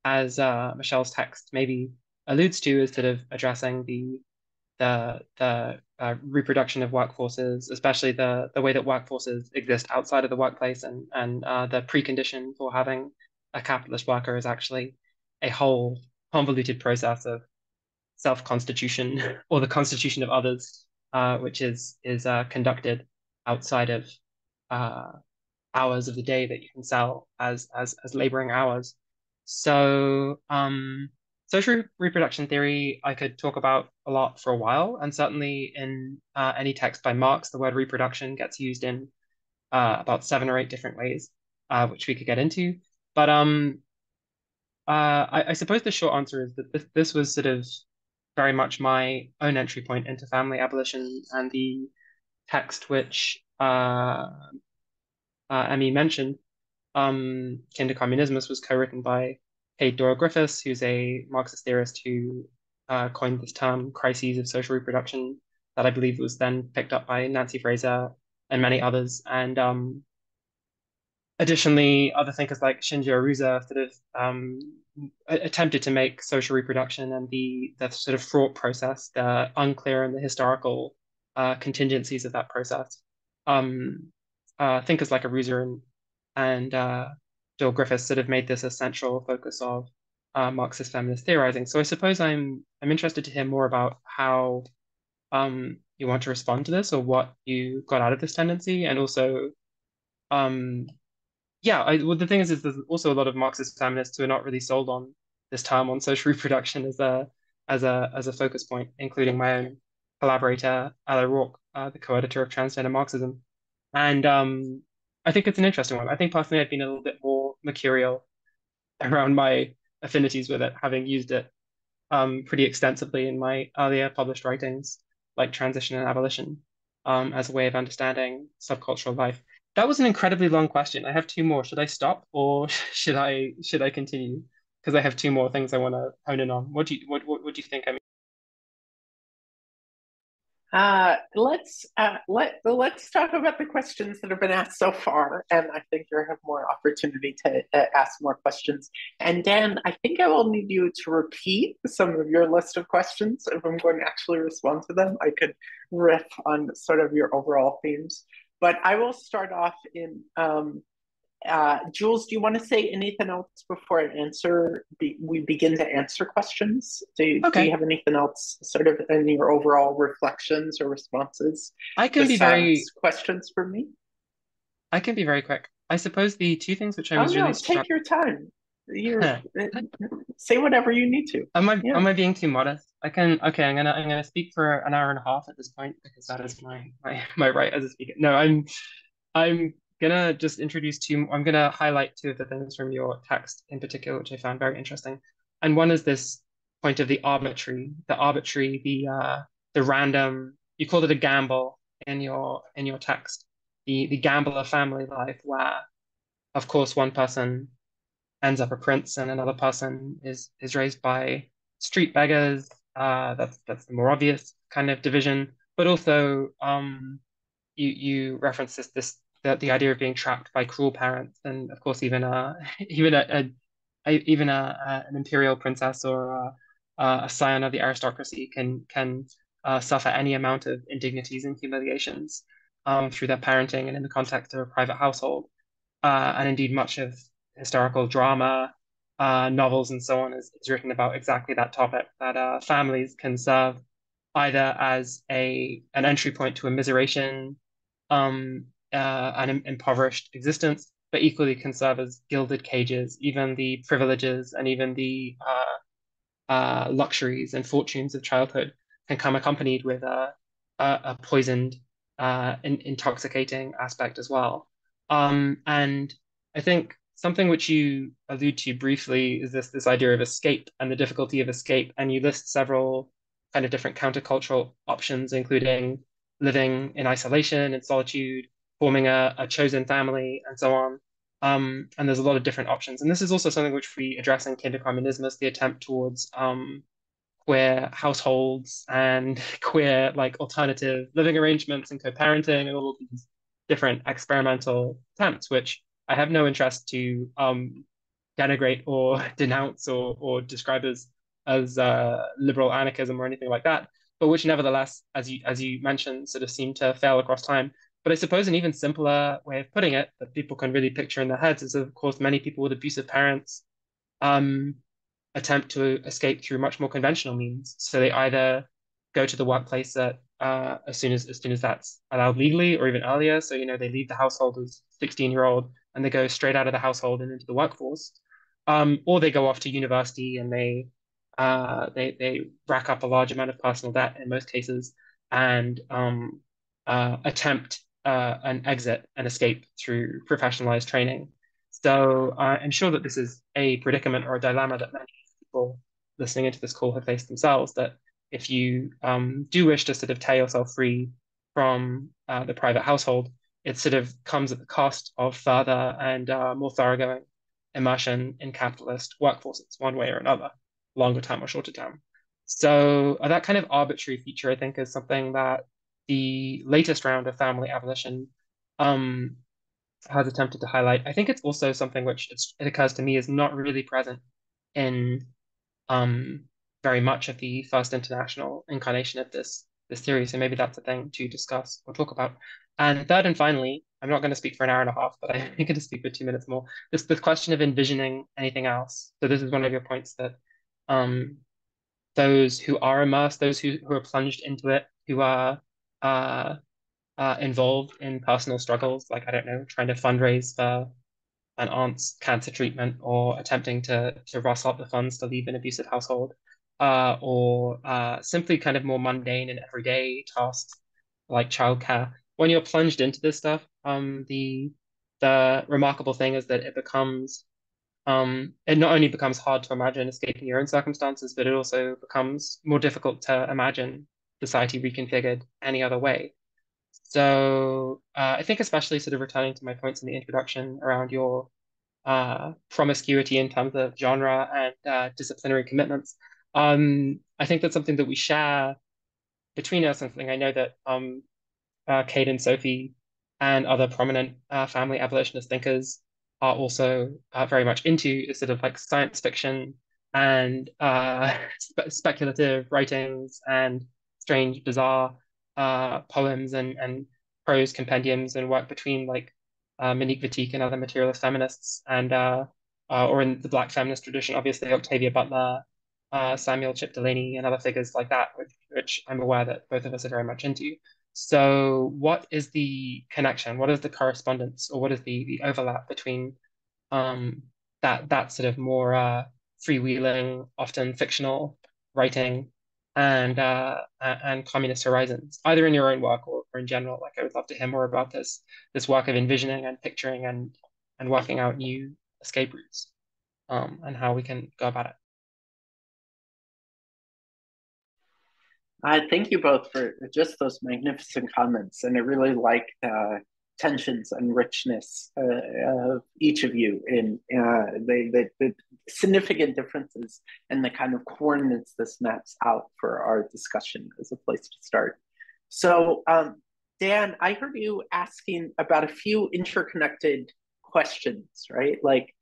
as Michelle's text maybe alludes to, is sort of addressing the reproduction of workforces, especially the way that workforces exist outside of the workplace, and the precondition for having a capitalist worker is actually a whole convoluted process of self-constitution or the constitution of others, which is conducted outside of uh, hours of the day that you can sell as laboring hours. So social reproduction theory I could talk about a lot for a while, and certainly in any text by Marx, the word reproduction gets used in about 7 or 8 different ways, which we could get into. But I suppose the short answer is that this was sort of very much my own entry point into family abolition, and the text which Emmy mentioned, Communismus, was co-written by Kate Doyle Griffiths, who's a Marxist theorist who coined this term crises of social reproduction, that I believe was then picked up by Nancy Fraser and many others. And additionally, other thinkers like Shinji Arusa sort of attempted to make social reproduction and the sort of fraught process, the unclear and the historical contingencies of that process. Thinkers like Arusa and Jill Griffiths sort of made this a central focus of Marxist feminist theorizing. So I suppose I'm interested to hear more about how you want to respond to this, or what you got out of this tendency, and also well, the thing is there's also a lot of Marxist feminists who are not really sold on this term on social reproduction as a focus point, including my own collaborator, Ella Rourke, the co-editor of Transgender Marxism. And I think it's an interesting one. I think personally I've been a little bit more mercurial around my affinities with it, having used it pretty extensively in my earlier published writings, like Transition and Abolition, as a way of understanding subcultural life. That was an incredibly long question. I have 2 more. Should I stop, or should I continue? Because I have 2 more things I want to hone in on. What do you think? I mean, let's talk about the questions that have been asked so far, and I think you have more opportunity to ask more questions. And Dan, I think I will need you to repeat some of your list of questions if I'm going to actually respond to them. I could riff on sort of your overall themes, but I will start off in Jules, do you want to say anything else before we begin to answer questions? Do you have anything else sort of in your overall reflections or responses? I can be very questions for me. I can be very quick. I suppose the 2 things which I was really struck. Take your time. Say whatever you need to. Am I being too modest? I'm gonna speak for an hour and a half at this point, because that is my right as a speaker. No, I'm gonna just introduce 2. I'm gonna highlight 2 of the things from your text in particular, which I found very interesting. And one is this point of the random. You called it a gamble in your text. The gamble of family life, where, of course, one person ends up a prince and another person is raised by street beggars. That's the more obvious kind of division. But also, you reference the idea of being trapped by cruel parents, and of course even an imperial princess or a scion of the aristocracy can suffer any amount of indignities and humiliations through their parenting and in the context of a private household. And indeed, much of historical drama, novels, and so on is written about exactly that topic, that families can serve either as an entry point to immiseration, an impoverished existence, but equally can serve as gilded cages. Even the privileges and even the luxuries and fortunes of childhood can come accompanied with a poisoned, intoxicating aspect as well. And I think something which you allude to briefly is this idea of escape and the difficulty of escape. And you list several kind of different countercultural options, including living in isolation and solitude, forming a chosen family, and so on. And there's a lot of different options. And this is also something which we address in Communism, the attempt towards queer households and queer alternative living arrangements and co-parenting and all of these different experimental attempts, which I have no interest to denigrate or denounce or describe as liberal anarchism or anything like that, but which nevertheless, as you mentioned, sort of seem to fail across time. But I suppose an even simpler way of putting it that people can really picture in their heads is, of course, many people with abusive parents um, attempt to escape through much more conventional means. So they either go to the workplace as soon as that's allowed legally, or even earlier. So they leave the household as 16-year-old and they go straight out of the household and into the workforce, or they go off to university and they rack up a large amount of personal debt in most cases and attempt an exit and escape through professionalized training. So I'm sure that this is a predicament or a dilemma that many people listening into this call have faced themselves, that if you do wish to sort of tear yourself free from the private household, it sort of comes at the cost of further and more thoroughgoing immersion in capitalist workforces, one way or another, longer term or shorter term. So that kind of arbitrary feature, I think, is something that the latest round of family abolition has attempted to highlight. I think it's also something which it occurs to me is not really present in very much of the first international incarnation of this theory. So maybe that's a thing to discuss or talk about. And third and finally, I'm not going to speak for an hour and a half, but I'm going to speak for 2 minutes more. This question of envisioning anything else. So this is one of your points, that those who are immersed, those who are plunged into it, who are involved in personal struggles, like, I don't know, trying to fundraise for an aunt's cancer treatment, or attempting to rustle up the funds to leave an abusive household, or simply kind of more mundane and everyday tasks like childcare. When you're plunged into this stuff, the remarkable thing is that it not only becomes hard to imagine escaping your own circumstances, but it also becomes more difficult to imagine society reconfigured any other way. So I think, especially sort of returning to my points in the introduction around your promiscuity in terms of genre and disciplinary commitments, I think that's something that we share between us, and something I know that Kate and Sophie and other prominent family abolitionist thinkers are also very much into, is sort of like science fiction and speculative writings and strange, bizarre poems and prose compendiums and work between, like, Monique Wittig and other materialist feminists, and or in the Black feminist tradition, obviously Octavia Butler, Samuel Chip Delaney, and other figures like that, which I'm aware that both of us are very much into. So what is the connection? What is the correspondence, or what is the overlap between that sort of more freewheeling, often fictional writing and communist horizons, either in your own work or in general? Like, I would love to hear more about this work of envisioning and picturing and working out new escape routes, and how we can go about it. Thank you both for just those magnificent comments, and I really like the tensions and richness of each of you in the significant differences and the kind of coordinates this maps out for our discussion as a place to start. So, Dan, I heard you asking about a few interconnected questions, right? Like,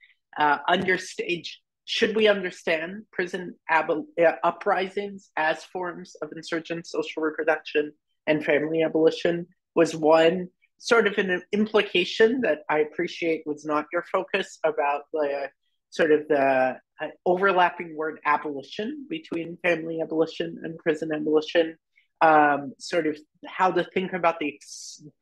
should we understand prison uprisings as forms of insurgent social reproduction and family abolition? Was one sort of an implication that I appreciate was not your focus, about the sort of the overlapping word abolition between family abolition and prison abolition, sort of how to think about the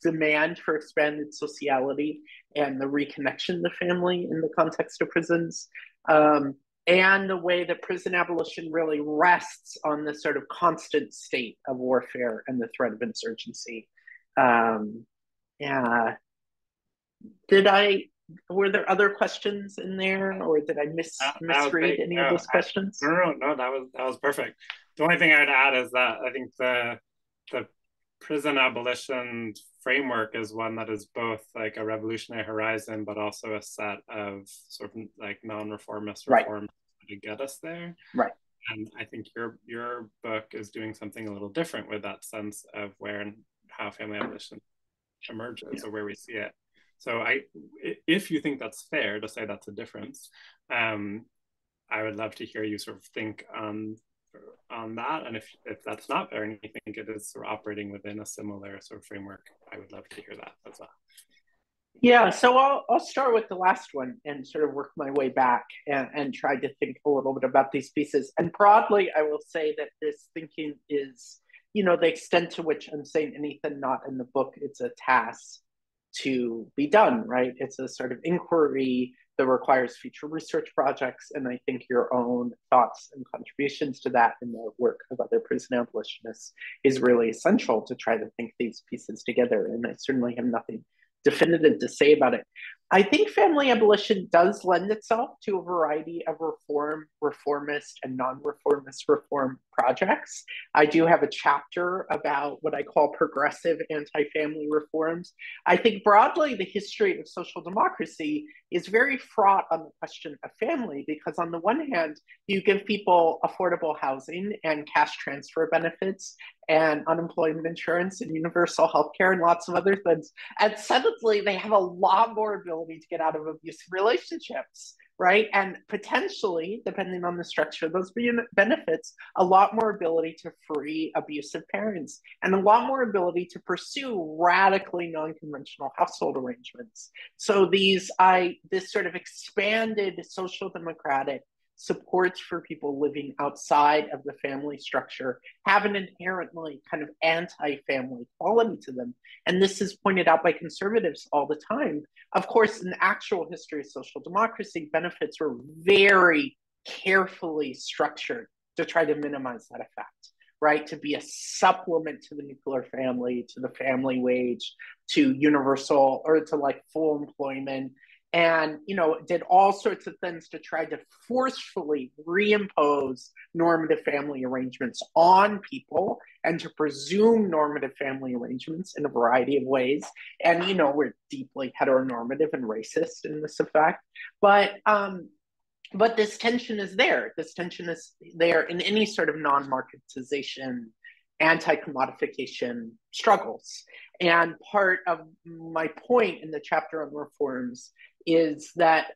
demand for expanded sociality and the reconnection of the family in the context of prisons, and the way that prison abolition really rests on this sort of constant state of warfare and the threat of insurgency. Yeah. Were there other questions in there, or did I misread any of those questions? No, that was perfect. The only thing I'd add is that I think the prison abolition framework is one that is both like a revolutionary horizon, but also a set of sort of like non-reformist reforms to get us there. Right. And I think your book is doing something a little different with that sense of where and how family abolition emerges, or where we see it. So if you think that's fair to say that's a difference, I would love to hear you sort of think on that. And if that's not fair and you think it is sort of operating within a similar sort of framework, I would love to hear that as well. Yeah, so I'll start with the last one and sort of work my way back and try to think a little bit about these pieces. And broadly, I will say that this thinking is, the extent to which I'm saying anything not in the book, it's a task to be done, right? It's a sort of inquiry that requires future research projects. And I think your own thoughts and contributions to that in the work of other prison abolitionists is really essential to try to think these pieces together. And I certainly have nothing definitive to say about it. I think family abolition does lend itself to a variety of reformist, and non-reformist reform projects. I do have a chapter about what I call progressive anti-family reforms. I think broadly the history of social democracy is very fraught on the question of family, because on the one hand, you give people affordable housing and cash transfer benefits and unemployment insurance and universal health care and lots of other things. And suddenly they have a lot more ability to get out of abusive relationships, right? And potentially, depending on the structure of those benefits, a lot more ability to free abusive parents and a lot more ability to pursue radically non-conventional household arrangements. So this sort of expanded social democratic supports for people living outside of the family structure have an inherently kind of anti-family quality to them. And this is pointed out by conservatives all the time. Of course, in the actual history of social democracy, benefits were very carefully structured to try to minimize that effect, right? To be a supplement to the nuclear family, to the family wage, to universal, or to like full employment. And, did all sorts of things to try to forcefully reimpose normative family arrangements on people and to presume normative family arrangements in a variety of ways. And, we're deeply heteronormative and racist in this effect. But this tension is there. This tension is there in any sort of non-marketization, anti-commodification struggles. And part of my point in the chapter on reforms is that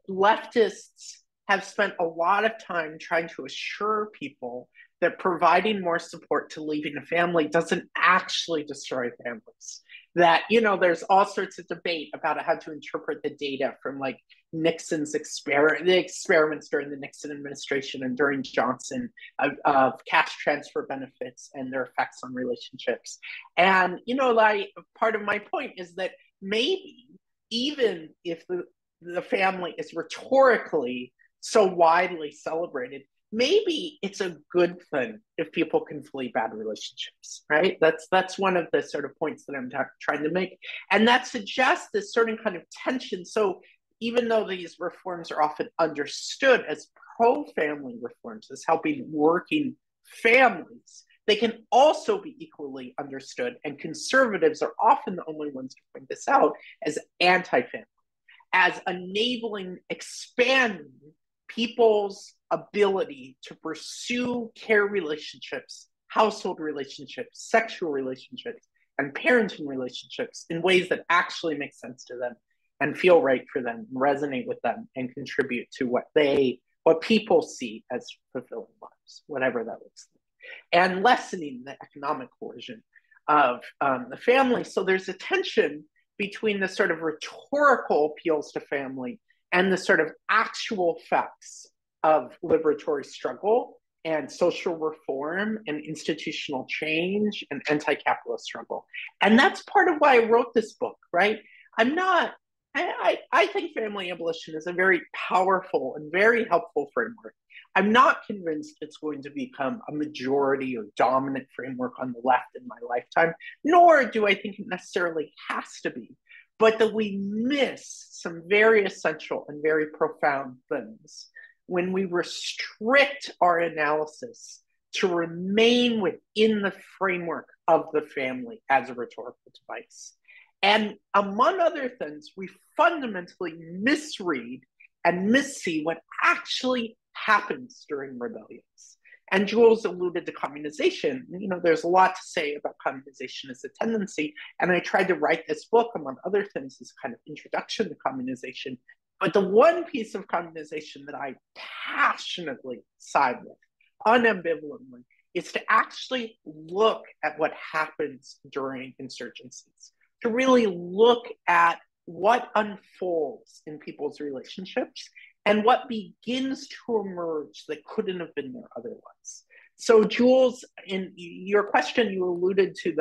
leftists have spent a lot of time trying to assure people that providing more support to leaving a family doesn't actually destroy families. That, there's all sorts of debate about how to interpret the data from like Nixon's the experiments during the Nixon administration and during Johnson of cash transfer benefits and their effects on relationships. And, part of my point is that maybe even if the family is rhetorically so widely celebrated, maybe it's a good thing if people can flee bad relationships, right? That's one of the sort of points that I'm trying to make. And that suggests this certain kind of tension. So even though these reforms are often understood as pro-family reforms, as helping working families, they can also be equally understood, and conservatives are often the only ones to point this out, as anti-family, as enabling, expanding people's ability to pursue care relationships, household relationships, sexual relationships, and parenting relationships in ways that actually make sense to them and feel right for them, resonate with them, and contribute to what people see as fulfilling lives, whatever that looks like. And lessening the economic coercion of the family. So there's a tension between the sort of rhetorical appeals to family and the sort of actual effects of liberatory struggle and social reform and institutional change and anti-capitalist struggle. And that's part of why I wrote this book, right? I think family abolition is a very powerful and very helpful framework. I'm not convinced it's going to become a majority or dominant framework on the left in my lifetime, nor do I think it necessarily has to be, but that we miss some very essential and very profound things when we restrict our analysis to remain within the framework of the family as a rhetorical device. And among other things, we fundamentally misread and missee what actually happens during rebellions. And Jules alluded to communization. You know, there's a lot to say about communization as a tendency. And I tried to write this book, among other things, as kind of introduction to communization. But the one piece of communization that I passionately side with, unambivalently, is to actually look at what happens during insurgencies, to really look at what unfolds in people's relationships and what begins to emerge that couldn't have been there otherwise. So Jules, in your question, you alluded to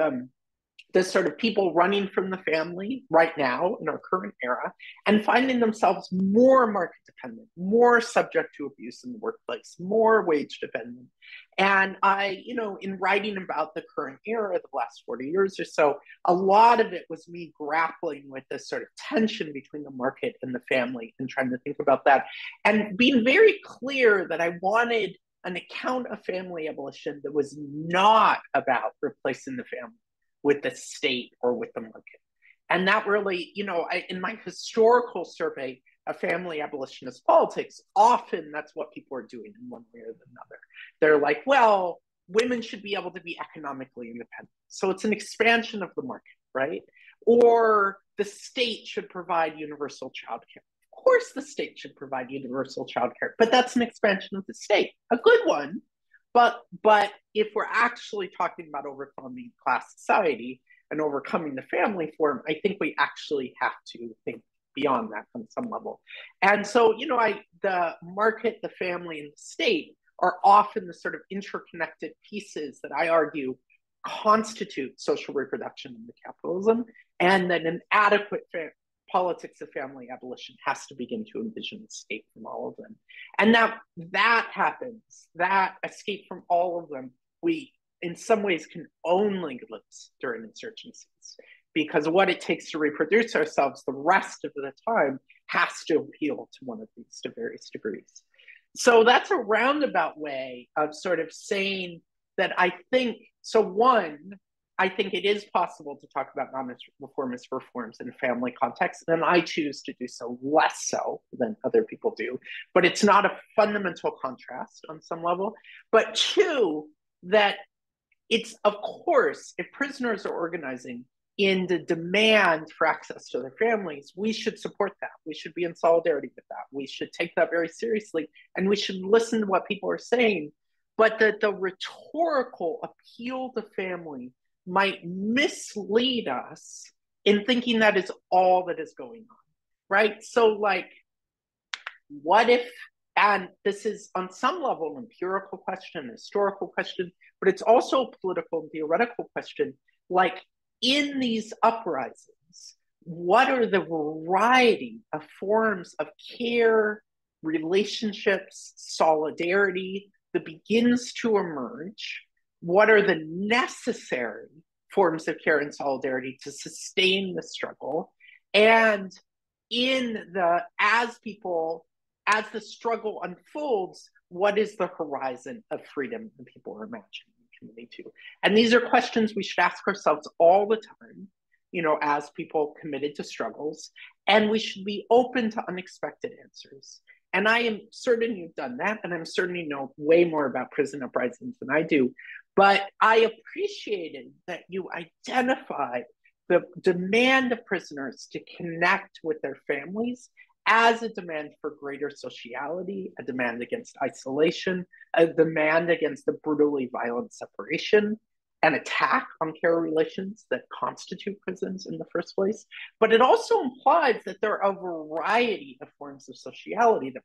the sort of people running from the family right now in our current era and finding themselves more market dependent, more subject to abuse in the workplace, more wage dependent. And I, you know, in writing about the current era, the last 40 years or so, a lot of it was me grappling with this sort of tension between the market and the family and trying to think about that. And being very clear that I wanted an account of family abolition that was not about replacing the family with the state or with the market. And that really, you know, in my historical survey of family abolitionist politics, often that's what people are doing in one way or another. They're like, well, women should be able to be economically independent. So it's an expansion of the market, right? Or the state should provide universal childcare. Of course, the state should provide universal childcare, but that's an expansion of the state, a good one. But if we're actually talking about overcoming class society and overcoming the family form, I think we actually have to think beyond that on some level. And so, you know, the market, the family, and the state are often the sort of interconnected pieces that I argue constitute social reproduction in the capitalism, and that an adequate politics of family abolition has to begin to envision the state from all of them. And that happens, that escape from all of them, we in some ways can only glimpse during insurgencies, because what it takes to reproduce ourselves the rest of the time has to appeal to one of these to various degrees. So that's a roundabout way of sort of saying that I think, so one, I think it is possible to talk about non-reformist reforms in a family context, and I choose to do so less so than other people do, but it's not a fundamental contrast on some level. But two, that it's, of course, if prisoners are organizing in the demand for access to their families, we should support that. We should be in solidarity with that. We should take that very seriously, and we should listen to what people are saying. But the rhetorical appeal to family might mislead us in thinking that is all that is going on, right? So like, what if, and this is on some level an empirical question, a historical question, but it's also a political and theoretical question, like in these uprisings, what are the variety of forms of care, relationships, solidarity that begins to emerge? What are the necessary forms of care and solidarity to sustain the struggle? And as the struggle unfolds, what is the horizon of freedom that people are imagining committing to? And these are questions we should ask ourselves all the time, you know, as people committed to struggles, and we should be open to unexpected answers. And I am certain you've done that, and I'm certain you know way more about prison uprisings than I do. But I appreciated that you identified the demand of prisoners to connect with their families as a demand for greater sociality, a demand against isolation, a demand against the brutally violent separation and attack on care relations that constitute prisons in the first place. But it also implies that there are a variety of forms of sociality that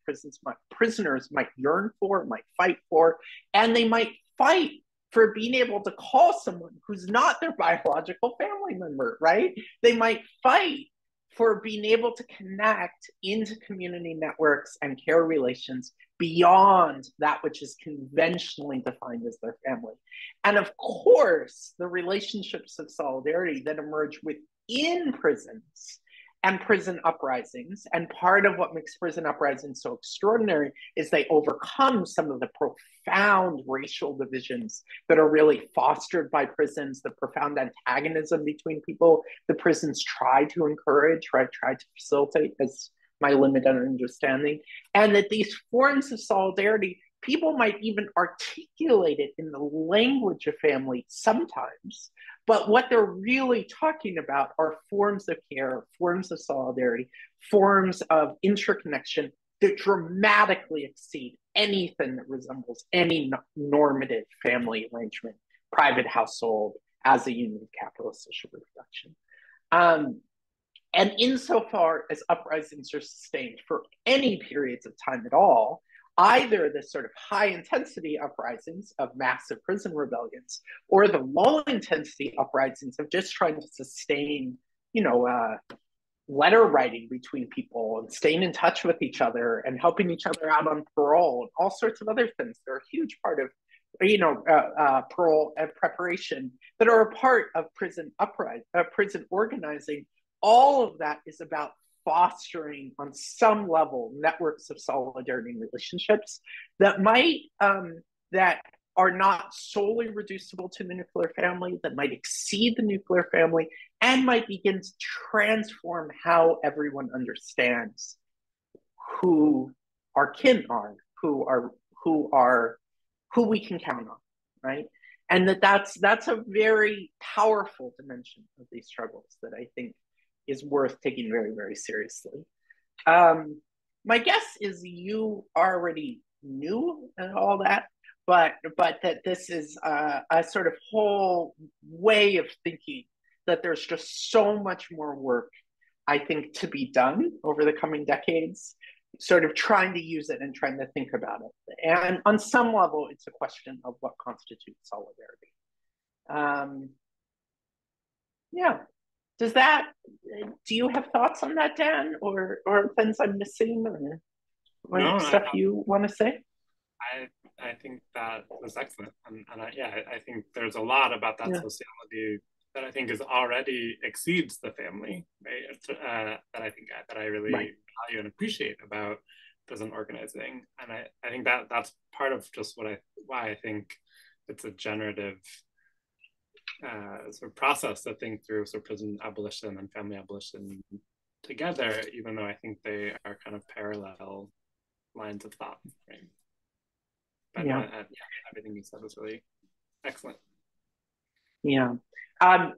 prisoners might yearn for, might fight for, and they might fight for being able to call someone who's not their biological family member, right? They might fight for being able to connect into community networks and care relations beyond that which is conventionally defined as their family. And of course, the relationships of solidarity that emerge within prisons and prison uprisings. And part of what makes prison uprisings so extraordinary is they overcome some of the profound racial divisions that are really fostered by prisons, the profound antagonism between people the prisons try to encourage, right, try to facilitate, as my limited understanding. And that these forms of solidarity people might even articulate it in the language of family sometimes, but what they're really talking about are forms of care, forms of solidarity, forms of interconnection that dramatically exceed anything that resembles any normative family arrangement, private household, as a unit of capitalist social reproduction. And insofar as uprisings are sustained for any periods of time at all, either the sort of high intensity uprisings of massive prison rebellions or the low intensity uprisings of just trying to sustain, letter writing between people and staying in touch with each other and helping each other out on parole and all sorts of other things. They're a huge part of, parole and preparation that are a part of prison organizing. All of that is about fostering on some level networks of solidarity and relationships that that are not solely reducible to the nuclear family, that might exceed the nuclear family, and might begin to transform how everyone understands who our kin are, who we can count on, right? And that's a very powerful dimension of these struggles that I think is worth taking very, very seriously. My guess is you already knew all that, but that this is a sort of whole way of thinking, that there's just so much more work, I think, to be done over the coming decades, sort of trying to use it and trying to think about it. And on some level, it's a question of what constitutes solidarity. Yeah. Do you have thoughts on that, Dan, or things I'm missing, or stuff you want to say? I think that was excellent, and I think there's a lot about that sociology that I think is already exceeds the family, right? that I really value and appreciate about prison organizing, and I think that's part of just why I think it's a generative sort of process to think through sort of prison abolition and family abolition together, even though I think they are kind of parallel lines of thought, right? But everything you said was really excellent. Yeah.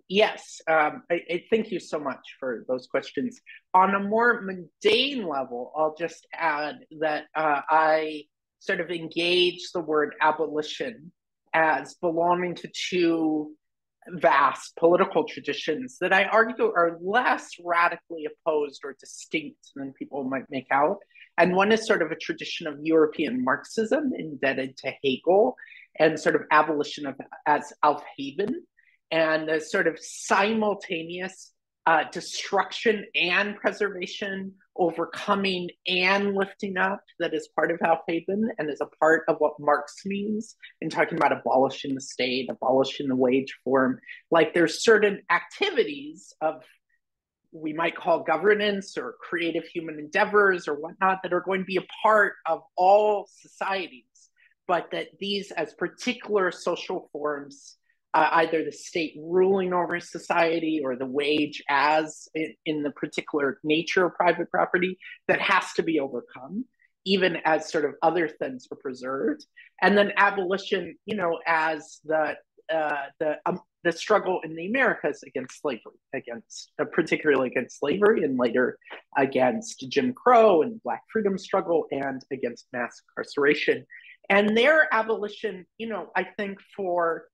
Yes. I thank you so much for those questions. On a more mundane level, I'll just add that I sort of engage the word abolition as belonging to two vast political traditions that I argue are less radically opposed or distinct than people might make out. And one is sort of a tradition of European Marxism indebted to Hegel, and sort of abolition as Aufheben, and a sort of simultaneous destruction and preservation, overcoming and lifting up, that is part of Aufheben and is a part of what Marx means in talking about abolishing the state, abolishing the wage form. Like, there's certain activities of, we might call governance or creative human endeavors or whatnot, that are going to be a part of all societies, but that these as particular social forms, either the state ruling over society or the wage as in the particular nature of private property, that has to be overcome, even as sort of other things are preserved. And then abolition, as the struggle in the Americas against slavery, particularly against slavery, and later against Jim Crow and Black freedom struggle, and against mass incarceration. And their abolition, I think for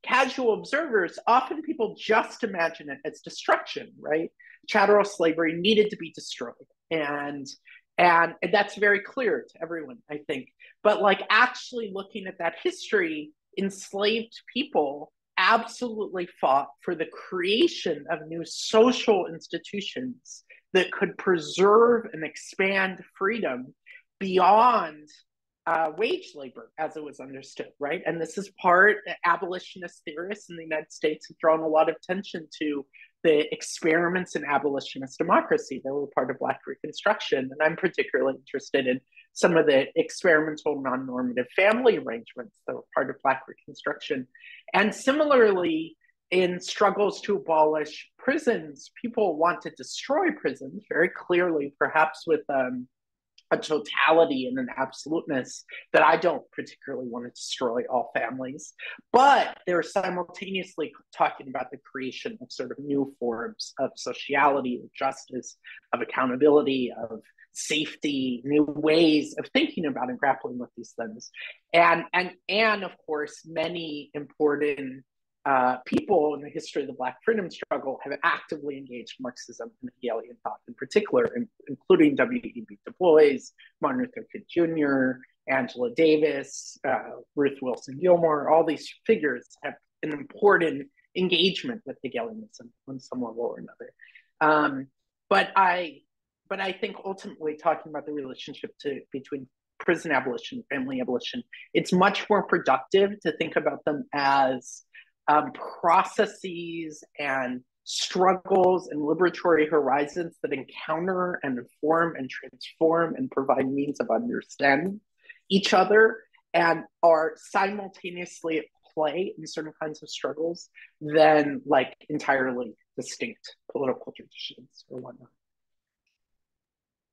casual observers, often people just imagine it as destruction, right? Chattel slavery needed to be destroyed. And that's very clear to everyone, I think. But like, actually looking at that history, enslaved people absolutely fought for the creation of new social institutions that could preserve and expand freedom beyond wage labor as it was understood, right? And this is part, abolitionist theorists in the United States have drawn a lot of attention to the experiments in abolitionist democracy that were part of Black Reconstruction. And I'm particularly interested in some of the experimental non-normative family arrangements that were part of Black Reconstruction. And similarly, in struggles to abolish prisons, people want to destroy prisons very clearly, perhaps with a totality and an absoluteness that I don't particularly want to destroy all families. But they're simultaneously talking about the creation of sort of new forms of sociality, of justice, of accountability, of safety, new ways of thinking about and grappling with these things. And of course, many important people in the history of the Black freedom struggle have actively engaged Marxism and Hegelian thought in particular, including W.E.B. Du Bois, Martin Luther King Jr., Angela Davis, Ruth Wilson Gilmore. All these figures have an important engagement with Hegelianism on some level or another. But I think ultimately talking about the relationship between prison abolition, family abolition, it's much more productive to think about them as processes and struggles and liberatory horizons that encounter and inform and transform and provide means of understanding each other and are simultaneously at play in certain kinds of struggles than like entirely distinct political traditions or whatnot.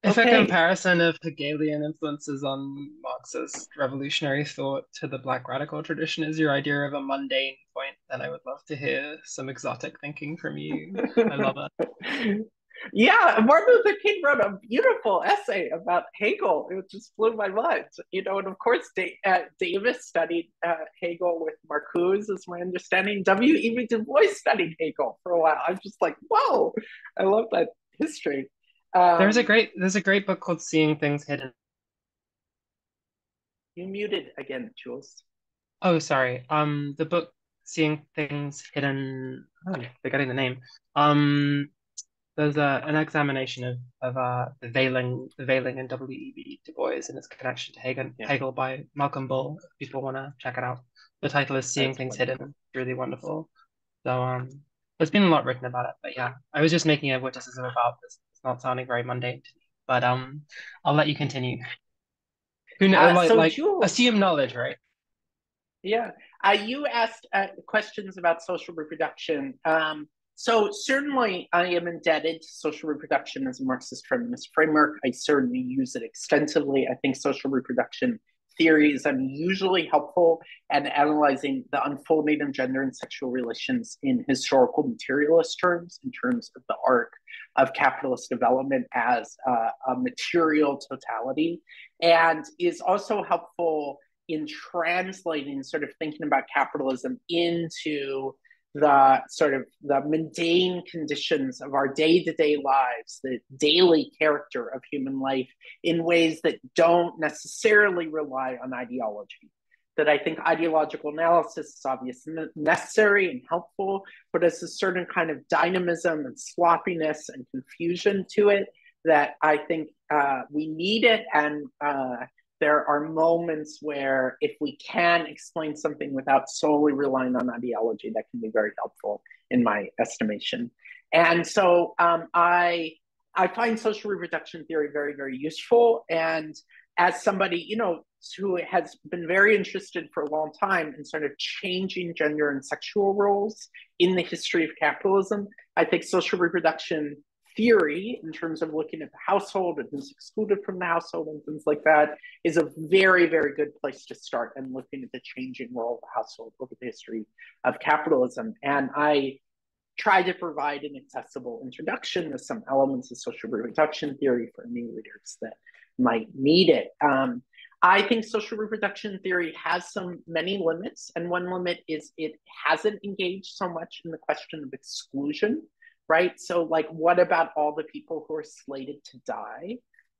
If a comparison of Hegelian influences on Marxist revolutionary thought to the Black radical tradition is your idea of a mundane point, then I would love to hear some exotic thinking from you. I love it. Yeah, Martin Luther King wrote a beautiful essay about Hegel. It just blew my mind, and of course, Davis studied Hegel with Marcuse, is my understanding. W.E.B. Du Bois studied Hegel for a while. I'm just like, whoa, I love that history. There's a great book called Seeing Things Hidden. You muted again, Jules. Oh, sorry. The book Seeing Things Hidden. Oh, I'm forgetting the name. There's an examination of the veiling in W.E.B. Du Bois and its connection to Hegel by Malcolm Bull. If people want to check it out. The title is Seeing Things Hidden. It's really wonderful. So there's been a lot written about it, but yeah, I was just making a witticism about this. It's not sounding very mundane to me, but I'll let you continue. Who knows? Jules, assume knowledge, right? Yeah. You asked questions about social reproduction. So certainly I am indebted to social reproduction as a Marxist feminist framework. I certainly use it extensively. I think social reproduction theories are usually helpful at analyzing the unfolding of gender and sexual relations in historical materialist terms, in terms of the arc of capitalist development as a material totality, and is also helpful in translating sort of thinking about capitalism into the sort of the mundane conditions of our day-to-day lives, the daily character of human life in ways that don't necessarily rely on ideology. That I think ideological analysis is obviously necessary and helpful, but it's a certain kind of dynamism and sloppiness and confusion to it that I think we need it. And there are moments where if we can explain something without solely relying on ideology, that can be very helpful in my estimation. And so I find social reproduction theory very, very useful. And as somebody, who has been very interested for a long time in sort of changing gender and sexual roles in the history of capitalism, I think social reproduction theory, in terms of looking at the household and who's excluded from the household and things like that, is a very, very good place to start and looking at the changing role of the household over the history of capitalism. And I try to provide an accessible introduction to some elements of social reproduction theory for new readers that might need it. I think social reproduction theory has many limits, and one limit is it hasn't engaged so much in the question of exclusion. Right? So like, what about all the people who are slated to die,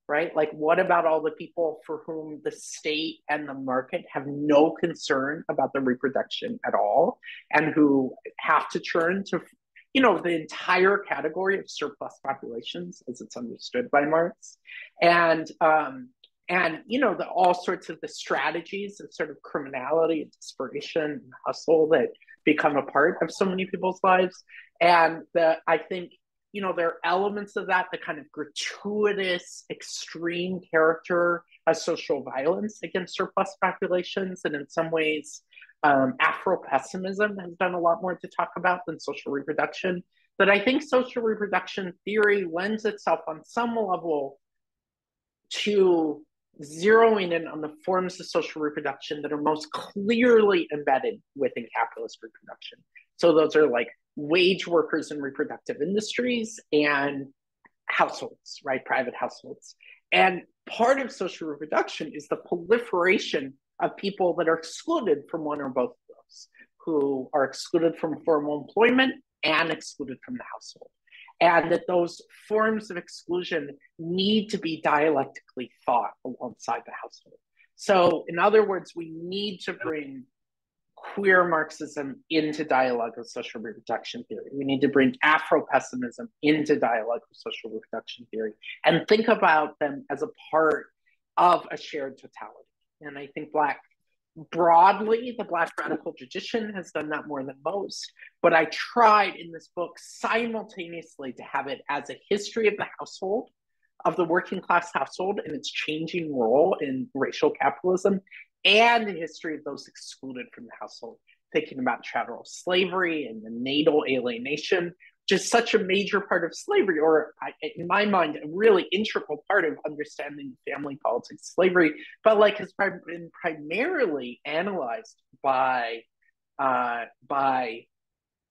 right? Like, what about all the people for whom the state and the market have no concern about their reproduction at all, and who have to turn to, the entire category of surplus populations as it's understood by Marx, and all sorts of the strategies of sort of criminality and desperation and hustle that become a part of so many people's lives. And I think, there are elements of that, the kind of gratuitous, extreme character of social violence against surplus populations. And in some ways, Afro-pessimism has done a lot more to talk about than social reproduction. But I think social reproduction theory lends itself on some level to zeroing in on the forms of social reproduction that are most clearly embedded within capitalist reproduction. So those are like wage workers in reproductive industries and households, right? Private households. And part of social reproduction is the proliferation of people that are excluded from one or both of those, who are excluded from formal employment and excluded from the household. And that those forms of exclusion need to be dialectically thought alongside the household. So in other words, we need to bring queer Marxism into dialogue with social reproduction theory. We need to bring Afro-pessimism into dialogue with social reproduction theory and think about them as a part of a shared totality. And I think broadly, the Black radical tradition has done that more than most, but I tried in this book simultaneously to have it as a history of the household, of the working class household and its changing role in racial capitalism, and the history of those excluded from the household, thinking about chattel slavery and the natal alienation, which is such a major part of slavery, or in my mind, a really integral part of understanding family politics, slavery, but like has been primarily analyzed by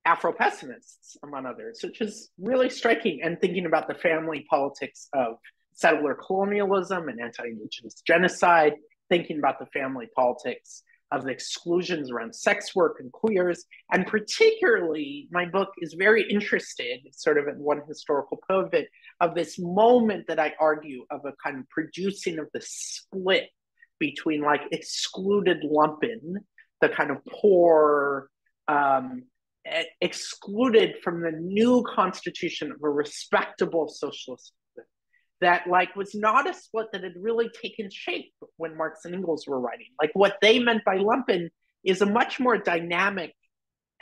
Afro-pessimists, among others, which is really striking, and thinking about the family politics of settler colonialism and anti-indigenous genocide, thinking about the family politics of the exclusions around sex work and queers. And particularly, my book is very interested, sort of in one historical pivot, of this moment that I argue of a kind of producing of the split between like excluded lumpen, the kind of poor, excluded from the new constitution of a respectable socialist that like was not a split that had really taken shape when Marx and Engels were writing. Like what they meant by lumpen is a much more dynamic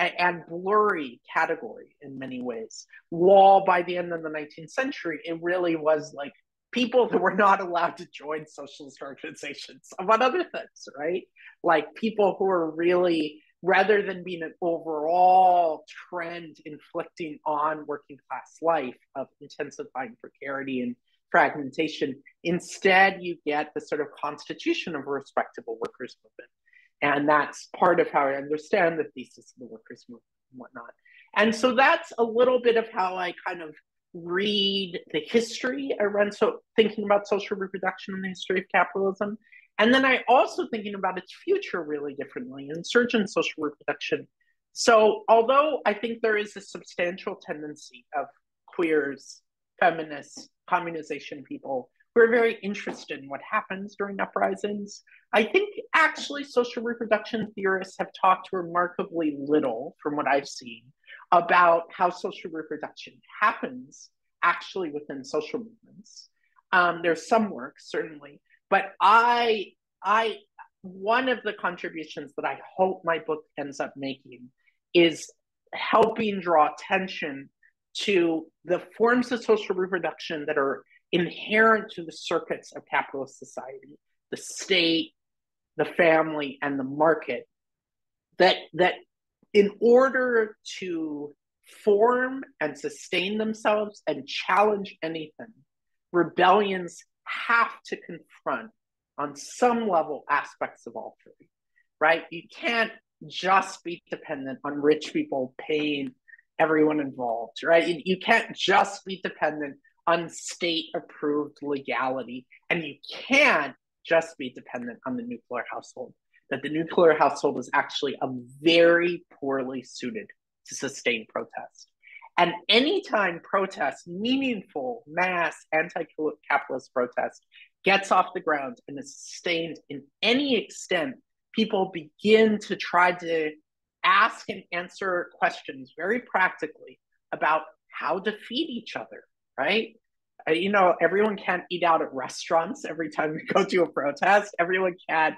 and blurry category in many ways. While by the end of the 19th century, it really was like people that were not allowed to join socialist organizations, among other things, right? Like people who are really, rather than being an overall trend inflicting on working class life of intensifying precarity and fragmentation, instead you get the sort of constitution of a respectable workers movement. And that's part of how I understand the thesis of the workers movement and whatnot. And so that's a little bit of how I kind of read the history around thinking about social reproduction in the history of capitalism. And then I also thinking about its future really differently, insurgent social reproduction. So although I think there is a substantial tendency of queers, feminists, communization people who are very interested in what happens during uprisings, I think actually social reproduction theorists have talked remarkably little, from what I've seen, about how social reproduction happens actually within social movements. There's some work, certainly, but one of the contributions that I hope my book ends up making is helping draw attention to the forms of social reproduction that are inherent to the circuits of capitalist society, the state, the family, and the market, that in order to form and sustain themselves and challenge anything, rebellions have to confront on some level aspects of all three, right? You can't just be dependent on rich people paying everyone involved, right? You can't just be dependent on state-approved legality, and you can't just be dependent on the nuclear household. That the nuclear household is actually very poorly suited to sustain protest. And anytime protest, meaningful, mass, anti-capitalist protest, gets off the ground and is sustained in any extent, people begin to try to ask and answer questions very practically about how to feed each other, right? Everyone can't eat out at restaurants every time we go to a protest. Everyone can't,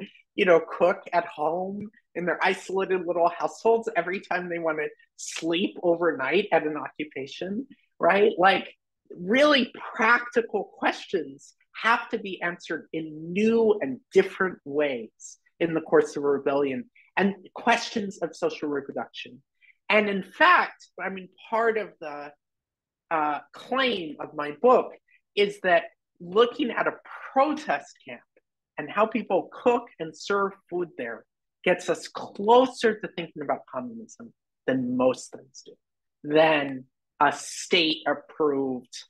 cook at home in their isolated little households every time they want to sleep overnight at an occupation, right? Like really practical questions have to be answered in new and different ways in the course of a rebellion, and questions of social reproduction. And in fact, part of the claim of my book is that looking at a protest camp and how people cook and serve food there gets us closer to thinking about communism than most things do, than a state-approved,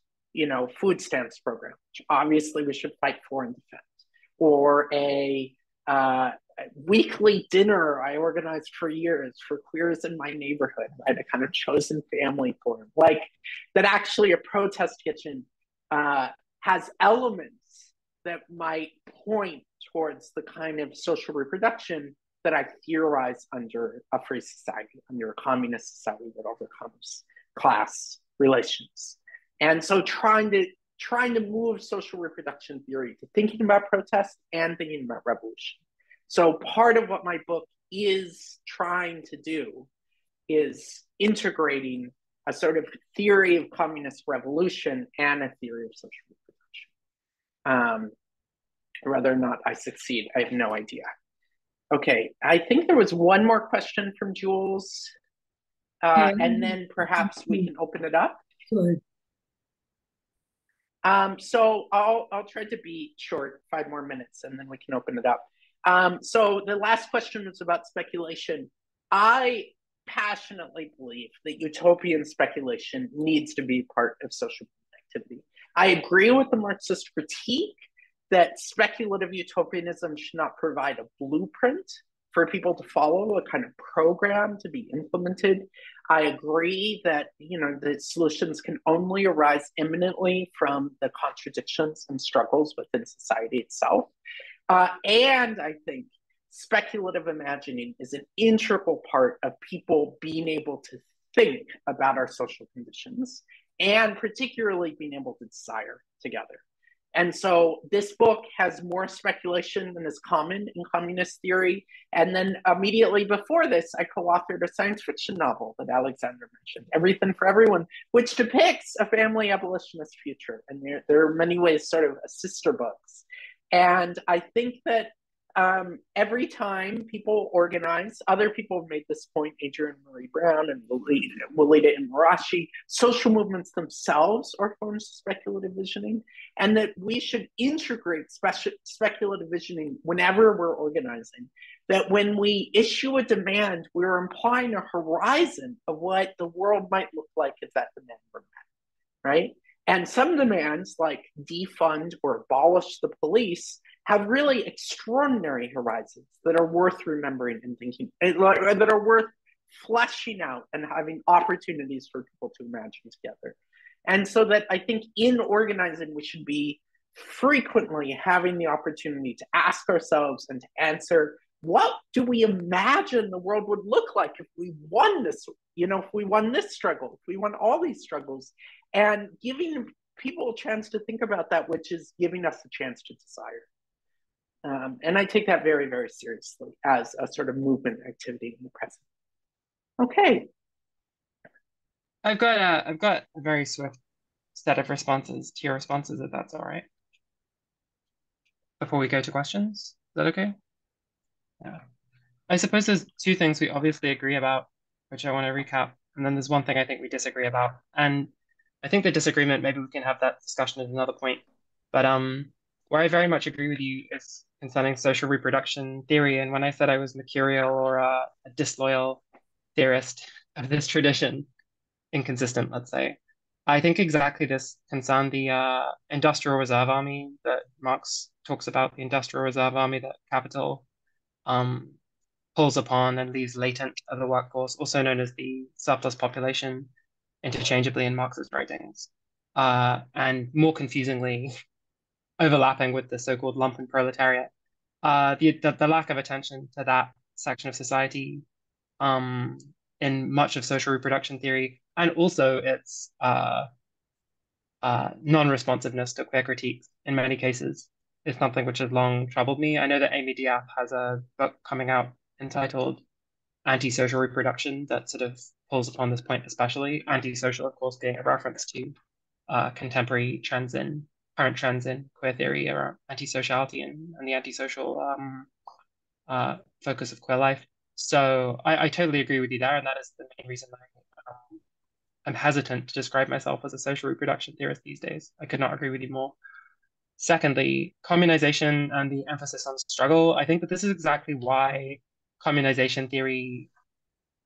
food stamps program, which obviously we should fight for and defend, or a weekly dinner I organized for years for queers in my neighborhood, right? A kind of chosen family for them. Like that actually a protest kitchen has elements that might point towards the kind of social reproduction that I theorize under a free society, under a communist society that overcomes class relations. And so trying to move social reproduction theory to thinking about protest and thinking about revolution. So part of what my book is trying to do is integrating a sort of theory of communist revolution and a theory of social reproduction. Whether or not I succeed, I have no idea. Okay, I think there was one more question from Jules, and then perhaps we can open it up. Good. So I'll try to be short, 5 more minutes, and then we can open it up. So the last question was about speculation. I passionately believe that utopian speculation needs to be part of social activity. I agree with the Marxist critique that speculative utopianism should not provide a blueprint for people to follow, a kind of program to be implemented. I agree that the solutions can only arise imminently from the contradictions and struggles within society itself. And I think speculative imagining is an integral part of people being able to think about our social conditions, and particularly being able to desire together. And so this book has more speculation than is common in communist theory. And then immediately before this, I co-authored a science fiction novel that Alexander mentioned, Everything for Everyone, which depicts a family abolitionist future. And there are many ways sort of sister books. And I think that every time people organize, other people have made this point, Adrienne Marie Brown and Walida Imarashi, social movements themselves are forms of speculative visioning, and that we should integrate speculative visioning whenever we're organizing. That when we issue a demand, we're implying a horizon of what the world might look like if that demand were met, right? And some demands, like defund or abolish the police, have really extraordinary horizons that are worth remembering and thinking, that are worth fleshing out and having opportunities for people to imagine together. And so that I think in organizing, we should be frequently having the opportunity to ask ourselves and to answer, what do we imagine the world would look like if we won this, if we won this struggle, if we won all these struggles, and giving people a chance to think about that, which is giving us a chance to desire. And I take that very, very seriously as a sort of movement activity in the present. Okay. I've got a very swift set of responses to your responses, if that's all right. Before we go to questions, is that okay? Yeah. I suppose there's 2 things we obviously agree about, which I want to recap, and then there's one thing I think we disagree about. And I think the disagreement, maybe we can have that discussion at another point. But where I very much agree with you is concerning social reproduction theory. And when I said I was mercurial or a disloyal theorist of this tradition, inconsistent, let's say, I think exactly this concerned the industrial reserve army that Marx talks about, the industrial reserve army that capital pulls upon and leaves latent of the workforce, also known as the surplus population, interchangeably in Marx's writings, and more confusingly, overlapping with the so-called lumpen proletariat. The lack of attention to that section of society in much of social reproduction theory, and also its non-responsiveness to queer critiques in many cases, is something which has long troubled me. I know that Amy Diab has a book coming out entitled Anti-Social Reproduction that sort of pulls upon this point especially. Anti-social, of course, being a reference to contemporary current trends in queer theory around anti-sociality and the antisocial focus of queer life. So I totally agree with you there, and that is the main reason I'm hesitant to describe myself as a social reproduction theorist these days. I could not agree with you more. Secondly, communization and the emphasis on struggle. I think that this is exactly why communization theory,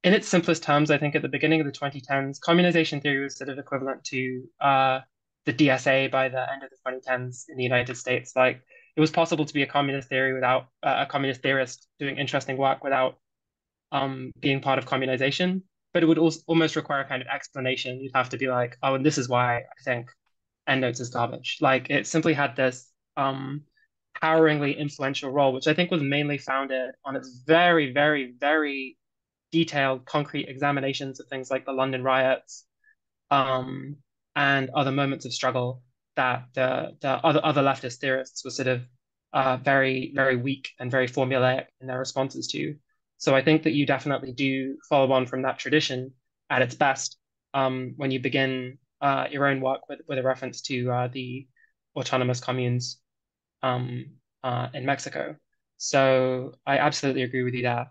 in its simplest terms, I think at the beginning of the 2010s, communization theory was sort of equivalent to the DSA by the end of the 2010s in the United States. Like, it was possible to be a communist theory without a communist theorist doing interesting work without being part of communization. But it would also almost require a kind of explanation. You'd have to be like, oh, and this is why I think EndNotes is garbage. Like, it simply had this poweringly influential role, which I think was mainly founded on its very, very, very detailed, concrete examinations of things like the London riots, and other moments of struggle that the other leftist theorists were sort of very, very weak and very formulaic in their responses to. So I think that you definitely do follow on from that tradition at its best when you begin your own work with a reference to the autonomous communes in Mexico. So I absolutely agree with you there.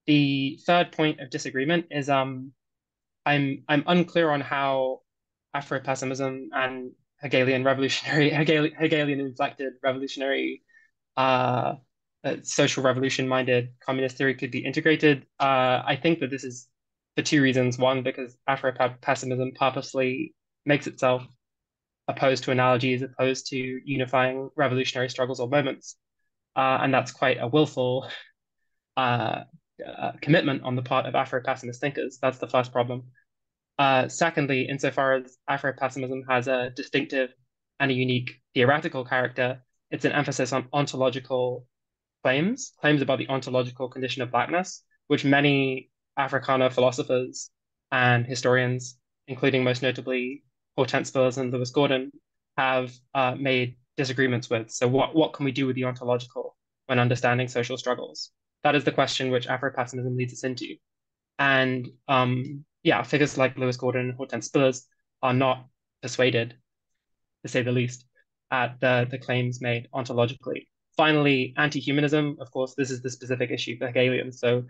The third point of disagreement is I'm unclear on how Afro-pessimism and Hegelian inflected revolutionary social revolution-minded communist theory could be integrated. I think that this is for two reasons. One, because Afro-pessimism purposely makes itself opposed to analogies, opposed to unifying revolutionary struggles or moments. And that's quite a willful commitment on the part of Afro-pessimist thinkers. That's the first problem. Secondly, insofar as Afro-pessimism has a distinctive and a unique theoretical character, it's an emphasis on ontological claims about the ontological condition of Blackness, which many Africana philosophers and historians, including most notably Hortense Spillers and Lewis Gordon, have made disagreements with. So what can we do with the ontological when understanding social struggles? That is the question which Afro-pessimism leads us into. And figures like Lewis Gordon and Hortense Spillers are not persuaded, to say the least, at the claims made ontologically. Finally, anti-humanism, of course, this is the specific issue for Hegelians. So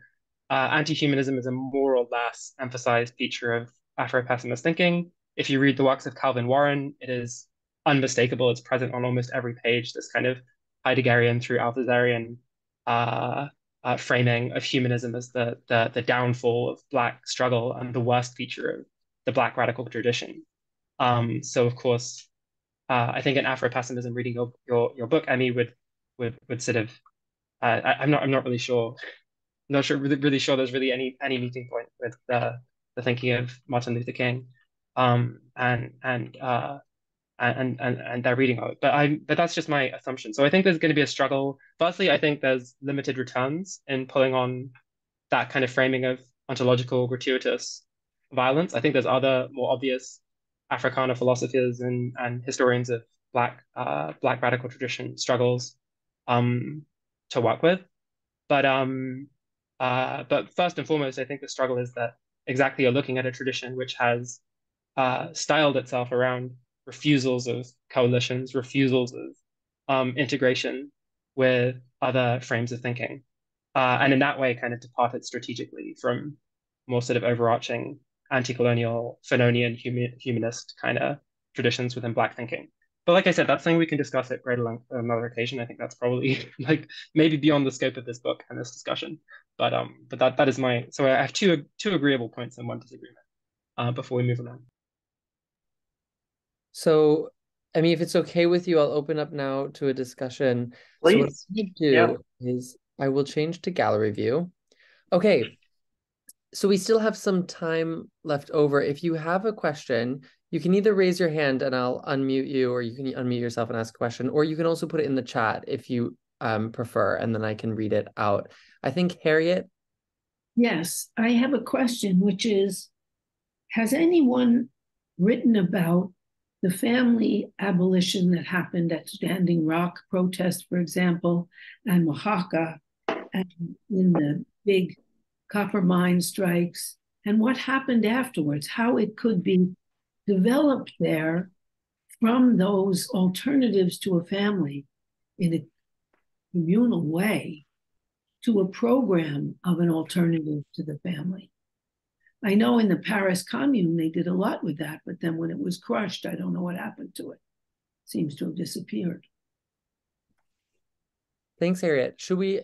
anti-humanism is a more or less emphasized feature of Afro-pessimist thinking. If you read the works of Calvin Warren, it is unmistakable. It's present on almost every page, this kind of Heideggerian through Althuserian framing of humanism as the downfall of Black struggle and the worst feature of the Black radical tradition. So of course, I think in Afro-pessimism, reading your book, Emmy, would sort of I'm not really sure. I'm not really sure there's really any meeting point with the thinking of Martin Luther King, and their reading of it. But that's just my assumption. So I think there's going to be a struggle. Firstly, I think there's limited returns in pulling on that kind of framing of ontological gratuitous violence. I think there's other more obvious Africana philosophers and historians of Black radical tradition struggles to work with. But first and foremost, I think the struggle is that exactly you're looking at a tradition which has styled itself around refusals of coalitions, refusals of integration with other frames of thinking. And in that way, kind of departed strategically from more sort of overarching anti-colonial, Fanonian, humanist kind of traditions within Black thinking. But like I said, that's something we can discuss at greater length on another occasion. I think that's probably like maybe beyond the scope of this book and this discussion. But that is my, so I have two agreeable points and one disagreement before we move on. So, I mean, if it's okay with you, I'll open up now to a discussion. Please. So what I'm going to do is I will change to gallery view. Okay. So we still have some time left over. If you have a question, you can either raise your hand and I'll unmute you, or you can unmute yourself and ask a question, or you can also put it in the chat if you prefer, and then I can read it out. I think Harriet. Yes, I have a question, which is, has anyone written about the family abolition that happened at Standing Rock protest, for example, and Oaxaca, and in the big copper mine strikes, and what happened afterwards, how it could be developed there from those alternatives to a family in a communal way to a program of an alternative to the family? I know in the Paris Commune they did a lot with that, but then when it was crushed, I don't know what happened to it. It seems to have disappeared. Thanks, Harriet. Should we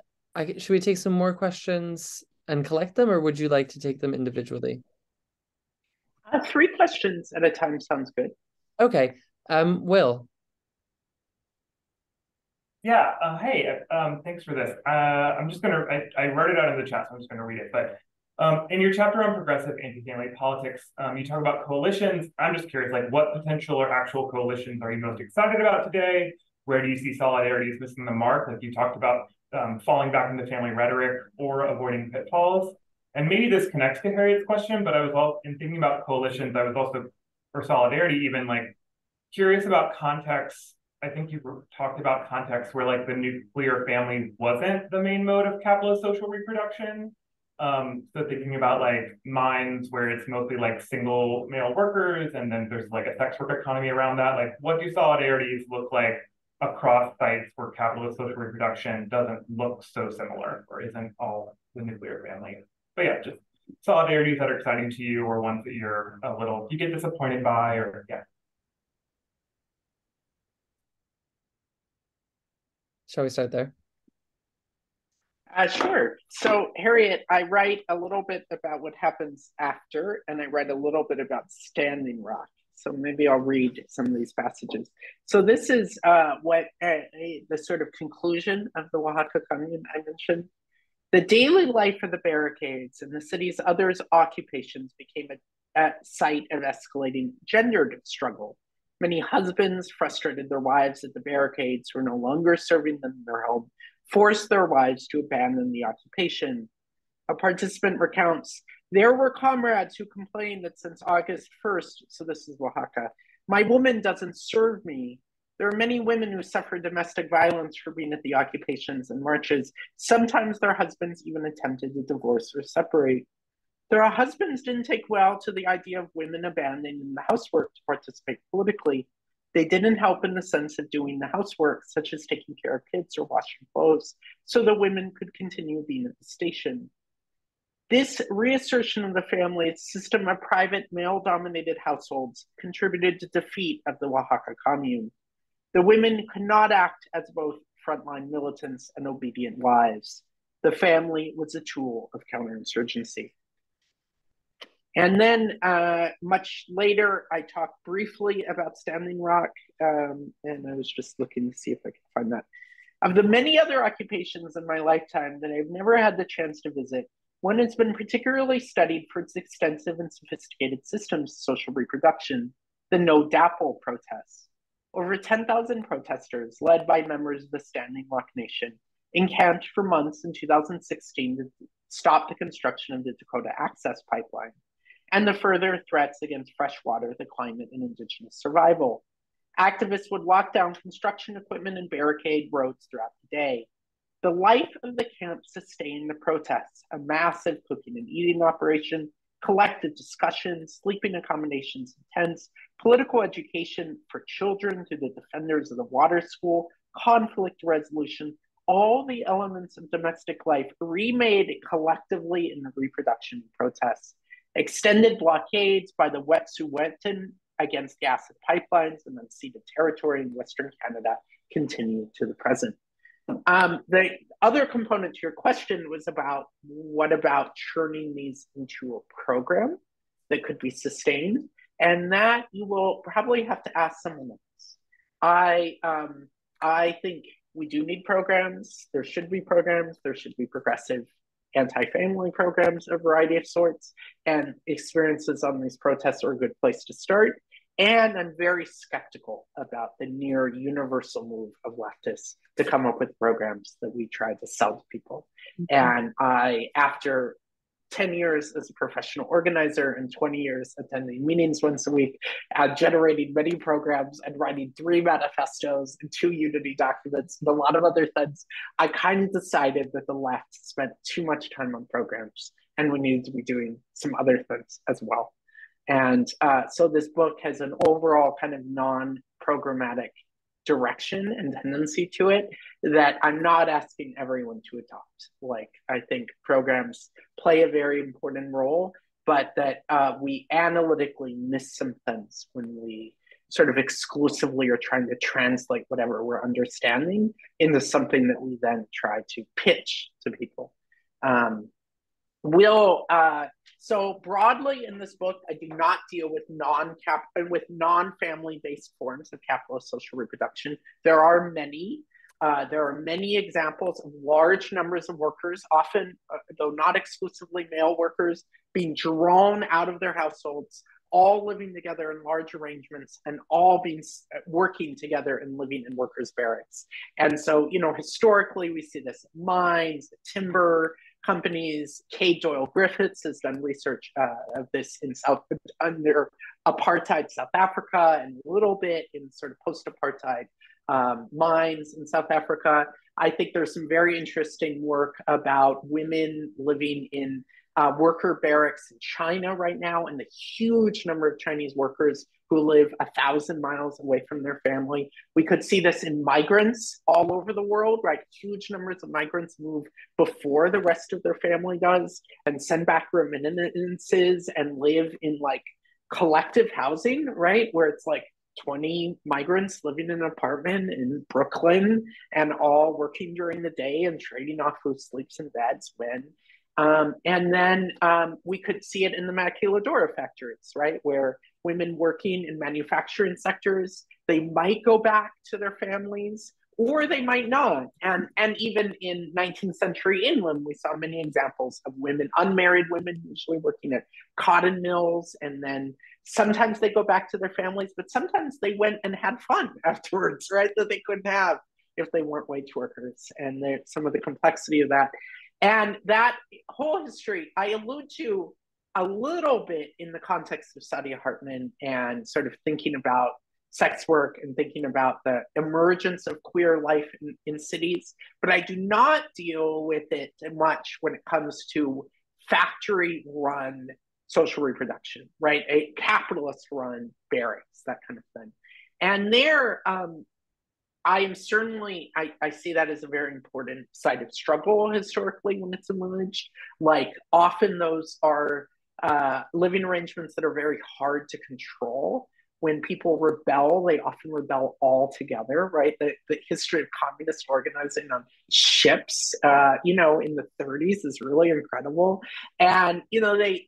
take some more questions and collect them, or would you like to take them individually? 3 questions at a time sounds good. Okay. Will. Yeah. Hey, thanks for this. I'm just gonna, I wrote it out in the chat, so I'm just gonna read it. But in your chapter on progressive anti-family politics, you talk about coalitions. I'm just curious, like, what potential or actual coalitions are you most excited about today? Where do you see solidarity is missing the mark? Like you talked about falling back into family rhetoric or avoiding pitfalls. And maybe this connects to Harriet's question, but I was all in thinking about coalitions, I was also, for solidarity, even like curious about context. I think you talked about context where like the nuclear family wasn't the main mode of capitalist social reproduction. So thinking about like mines where it's mostly like single male workers, and then there's like a sex work economy around that. Like, what do solidarities look like across sites where capitalist social reproduction doesn't look so similar or isn't all the nuclear family? But yeah, just solidarities that are exciting to you, or ones that you're you get disappointed by, or yeah. Shall we start there? Sure. So, Harriet, I write a little bit about what happens after, and I write a little bit about Standing Rock. So maybe I'll read some of these passages. So this is the sort of conclusion of the Oaxaca commune I mentioned. The daily life of the barricades and the city's other occupations became a site of escalating gendered struggle. Many husbands frustrated their wives at the barricades, who were no longer serving them in their home, forced their wives to abandon the occupation. A participant recounts, there were comrades who complained that since August 1st, so this is Oaxaca, my woman doesn't serve me. There are many women who suffer domestic violence for being at the occupations and marches. Sometimes their husbands even attempted to divorce or separate. Their husbands didn't take well to the idea of women abandoning the housework to participate politically. They didn't help in the sense of doing the housework, such as taking care of kids or washing clothes, so the women could continue being at the station. This reassertion of the family system of private male-dominated households contributed to defeat of the Oaxaca commune. The women could not act as both frontline militants and obedient wives. The family was a tool of counterinsurgency. And then much later, I talked briefly about Standing Rock, and I was just looking to see if I could find that. Of the many other occupations in my lifetime that I've never had the chance to visit, one has been particularly studied for its extensive and sophisticated systems of social reproduction, the No DAPL protests. Over 10,000 protesters, led by members of the Standing Rock Nation, encamped for months in 2016 to stop the construction of the Dakota Access Pipeline and the further threats against fresh water, the climate, and indigenous survival. Activists would lock down construction equipment and barricade roads throughout the day. The life of the camp sustained the protests, a massive cooking and eating operation, collective discussions, sleeping accommodations in tents, political education for children through the Defenders of the Water School, conflict resolution, all the elements of domestic life remade collectively in the reproduction protests. Extended blockades by the Wet'suwet'en against gas and pipelines and unceded territory in Western Canada continue to the present. The other component to your question was about what about churning these into a program that could be sustained, and that you will probably have to ask someone else. I think we do need programs. There should be programs. There should be progressive anti-family programs of a variety of sorts, and experiences on these protests are a good place to start. And I'm very skeptical about the near universal move of leftists to come up with programs that we try to sell to people. And I, after 10 years as a professional organizer and 20 years attending meetings once a week, generating many programs and writing 3 manifestos and 2 unity documents and a lot of other things, I kind of decided that the left spent too much time on programs and we needed to be doing some other things as well. And so this book has an overall kind of non-programmatic direction and tendency to it that I'm not asking everyone to adopt. Like, I think programs play a very important role, but that we analytically miss some things when we sort of exclusively are trying to translate whatever we're understanding into something that we then try to pitch to people. So broadly in this book, I do not deal with non-family based forms of capitalist social reproduction. There are many. There are many examples of large numbers of workers, often, though not exclusively male workers, being drawn out of their households, all living together in large arrangements, and all being working together and living in workers' barracks. And so, historically, we see this in mines, timber companies. Kay Doyle Griffiths has done research of this under apartheid South Africa, and a little bit in sort of post-apartheid mines in South Africa. I think there's some very interesting work about women living in worker barracks in China right now, and the huge number of Chinese workers who live 1,000 miles away from their family. We could see this in migrants all over the world, right? Huge numbers of migrants move before the rest of their family does and send back remittances and live in like collective housing, right? Where it's like 20 migrants living in an apartment in Brooklyn and all working during the day and trading off who sleeps in beds when. And then we could see it in the maquiladora factories, right? Where women working in manufacturing sectors, they might go back to their families or they might not. And even in 19th century England, we saw many examples of women, unmarried women, usually working at cotton mills. And then sometimes they go back to their families, but sometimes they went and had fun afterwards, right? That they couldn't have if they weren't wage workers. And some of the complexity of that. And that whole history, I allude to a little bit in the context of Saadia Hartman and sort of thinking about sex work and thinking about the emergence of queer life in cities. But I do not deal with it much when it comes to factory-run social reproduction, right? A capitalist-run barracks, that kind of thing. And there, I see that as a very important site of struggle historically when it's emerged. Like often those are living arrangements that are very hard to control. When people rebel, they often rebel all together, right? The history of communist organizing on ships, in the 30s is really incredible. And,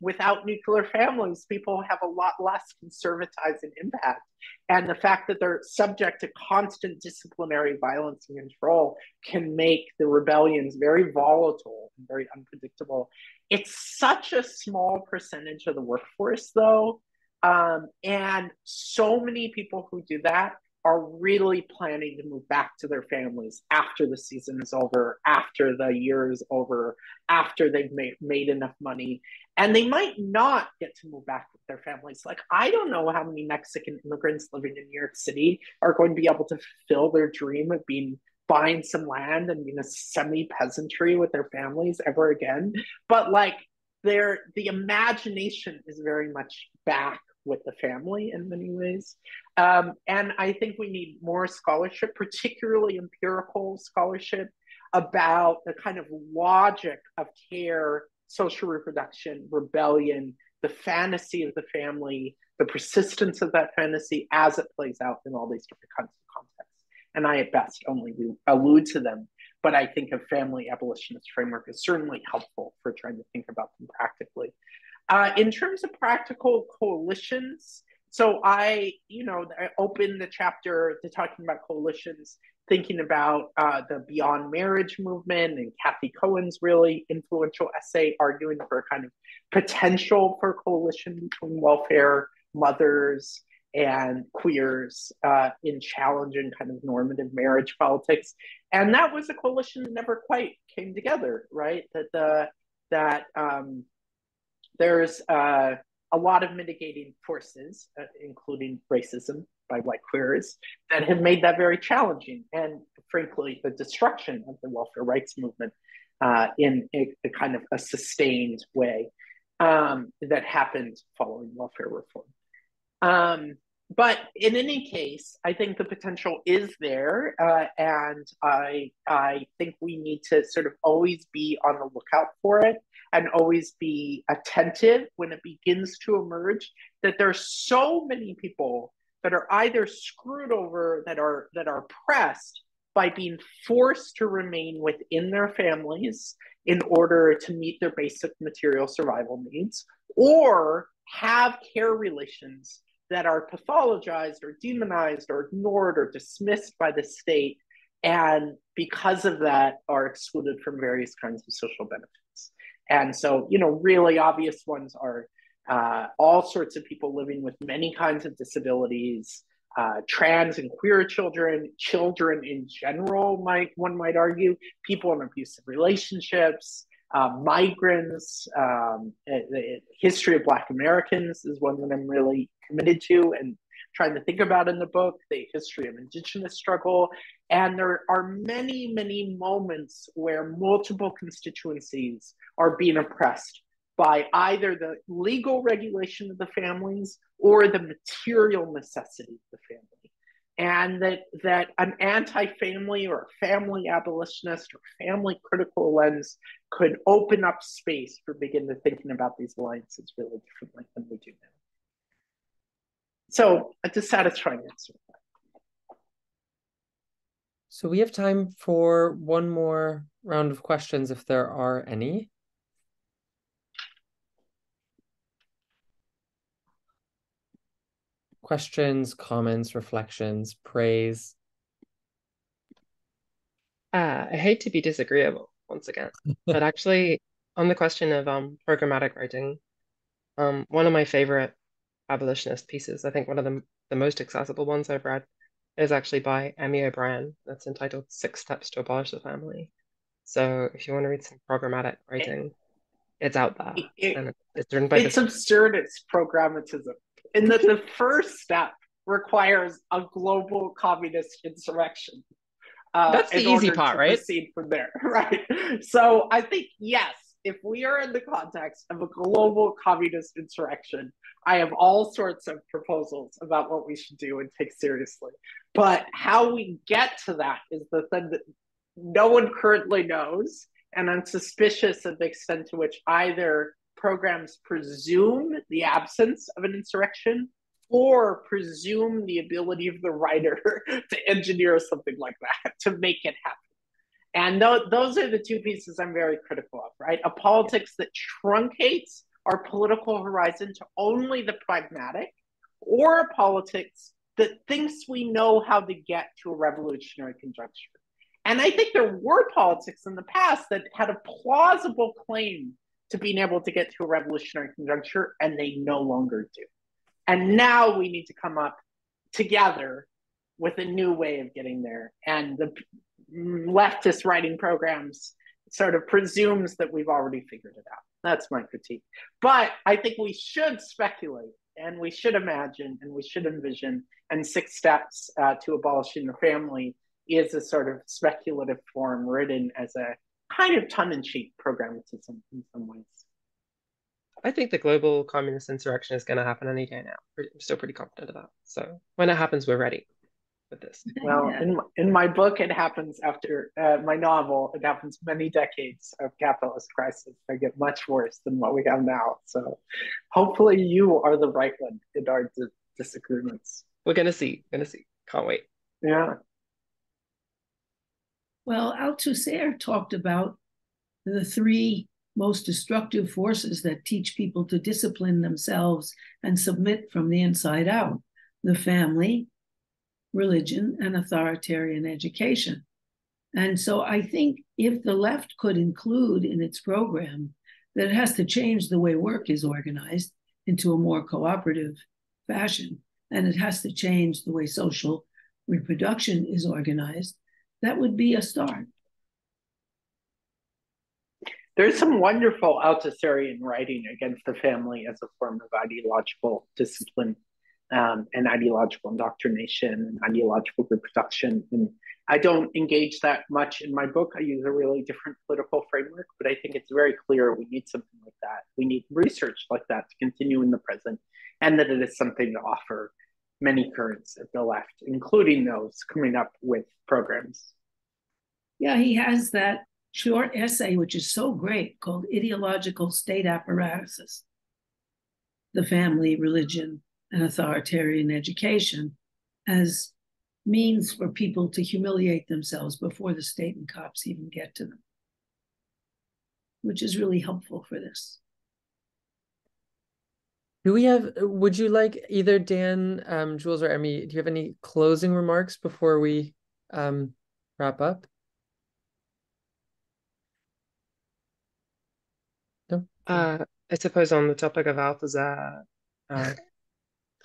without nuclear families, people have a lot less conservatizing impact. And the fact that they're subject to constant disciplinary violence and control can make the rebellions very volatile and very unpredictable. It's such a small percentage of the workforce, though. And so many people who do that are really planning to move back to their families after the season is over, after the year is over, after they've made enough money. And they might not get to move back with their families. Like, I don't know how many Mexican immigrants living in New York City are going to be able to fulfill their dream of buying some land and being a semi-peasantry with their families ever again. But like, the imagination is very much back with the family in many ways. And I think we need more scholarship, particularly empirical scholarship, about the kind of logic of care, social reproduction, rebellion, the fantasy of the family, the persistence of that fantasy as it plays out in all these different kinds of contexts. And I, at best, only allude to them. But I think a family abolitionist framework is certainly helpful for trying to think about them practically. In terms of practical coalitions, so I opened the chapter to talking about coalitions, thinking about the Beyond Marriage movement and Kathy Cohen's really influential essay arguing for a kind of potential for coalition between welfare mothers and queers in challenging kind of normative marriage politics. And that was a coalition that never quite came together, right? There's a lot of mitigating forces, including racism by white queers, that have made that very challenging. And frankly, the destruction of the welfare rights movement in a kind of a sustained way that happened following welfare reform. But in any case, I think the potential is there. And I think we need to sort of always be on the lookout for it and always be attentive when it begins to emerge, that there are so many people that are either screwed over, that are oppressed by being forced to remain within their families in order to meet their basic material survival needs, or have care relations that are pathologized or demonized or ignored or dismissed by the state, and because of that are excluded from various kinds of social benefits. And so, you know, really obvious ones are all sorts of people living with many kinds of disabilities, trans and queer children, children in general, one might argue, people in abusive relationships, migrants, the history of Black Americans is one that I'm really committed to and trying to think about in the book, the history of Indigenous struggle. And there are many, many moments where multiple constituencies are being oppressed by either the legal regulation of the families or the material necessity of the family. And that an anti-family or a family abolitionist or family critical lens could open up space for beginning to thinking about these alliances really differently than we do now. So a dissatisfying answer. So we have time for one more round of questions if there are any. Questions, comments, reflections, praise. I hate to be disagreeable once again, but actually on the question of programmatic writing, one of my favorite abolitionist pieces, I think one of the most accessible ones I've read, is actually by Emmy O'Brien. That's entitled 6 Steps to Abolish the Family. So if you want to read some programmatic writing, it's out there. And it's written by It's absurd, it's programmatism. And that the first step requires a global communist insurrection. That's the easy part, right? Proceed from there, right? So I think, yes, if we are in the context of a global communist insurrection, I have all sorts of proposals about what we should do and take seriously. But how we get to that is the thing that no one currently knows. And I'm suspicious of the extent to which either programs presume the absence of an insurrection or presume the ability of the writer to engineer something like that, to make it happen. And those are the two pieces I'm very critical of, right? A politics that truncates our political horizon to only the pragmatic, or a politics that thinks we know how to get to a revolutionary conjuncture. And I think there were politics in the past that had a plausible claim to being able to get to a revolutionary conjuncture, and they no longer do. And now we need to come up together with a new way of getting there. And the leftist writing programs sort of presumes that we've already figured it out. That's my critique. But I think we should speculate, and we should imagine, and we should envision, and 6 Steps to Abolishing the Family is a sort of speculative form written as a kind of tongue-in-cheek programmatism in some ways. I think the global communist insurrection is going to happen any day now. I'm still pretty confident of that. So when it happens, we're ready with this. Well, in my book, it happens after my novel. It happens many decades of capitalist crisis. They get much worse than what we have now. So hopefully you are the right one in our disagreements. We're going to see. Can't wait. Yeah. Well, Althusser talked about the 3 most destructive forces that teach people to discipline themselves and submit from the inside out: the family, religion, and authoritarian education. And so I think if the left could include in its program that it has to change the way work is organized into a more cooperative fashion, and it has to change the way social reproduction is organized, that would be a start. There's some wonderful Althusserian writing against the family as a form of ideological discipline and ideological indoctrination and ideological reproduction. And I don't engage that much in my book. I use a really different political framework, but I think it's very clear we need something like that. We need research like that to continue in the present, and that it is something to offer many currents at the left, including those coming up with programs. Yeah, he has that short essay, which is so great, called Ideological State Apparatuses: The Family, Religion, and authoritarian education as means for people to humiliate themselves before the state and cops even get to them, which is really helpful for this. Would you like either Dan, Jules, or Emmy, do you have any closing remarks before we wrap up? No? I suppose on the topic of Althusser,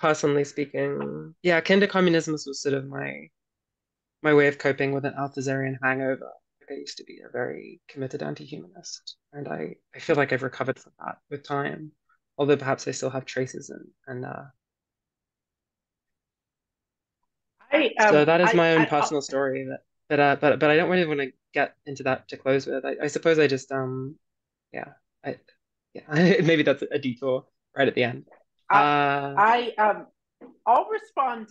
personally speaking, yeah, kinder communism was sort of my way of coping with an Althusserian hangover. Like I used to be a very committed anti-humanist, and I feel like I've recovered from that with time, although perhaps I still have traces so that is my own personal story but I don't really want to get into that to close with. I suppose I just yeah maybe that's a detour right at the end. I'll respond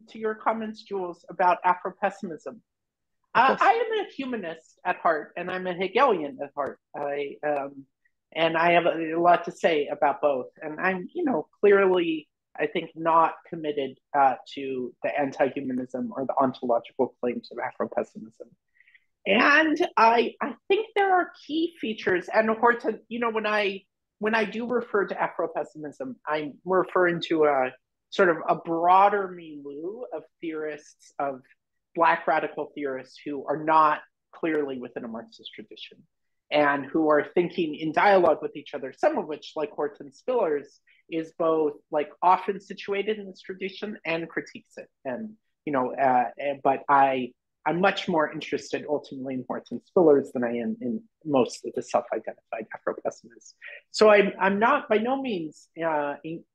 to your comments, Jules, about Afro-pessimism. I am a humanist at heart, and I'm a Hegelian at heart. And I have a lot to say about both. And I'm, clearly, I think, not committed to the anti-humanism or the ontological claims of Afro-pessimism. And I think there are key features. And of course, when I do refer to Afro-pessimism, I'm referring to a sort of a broader milieu of theorists, of Black radical theorists who are not clearly within a Marxist tradition and who are thinking in dialogue with each other, some of which, like Horton Spillers, is both like often situated in this tradition and critiques it. And, but I'm much more interested ultimately in Horton Spillers than I am in most of the self-identified Afro-pessimists. So I'm not by no means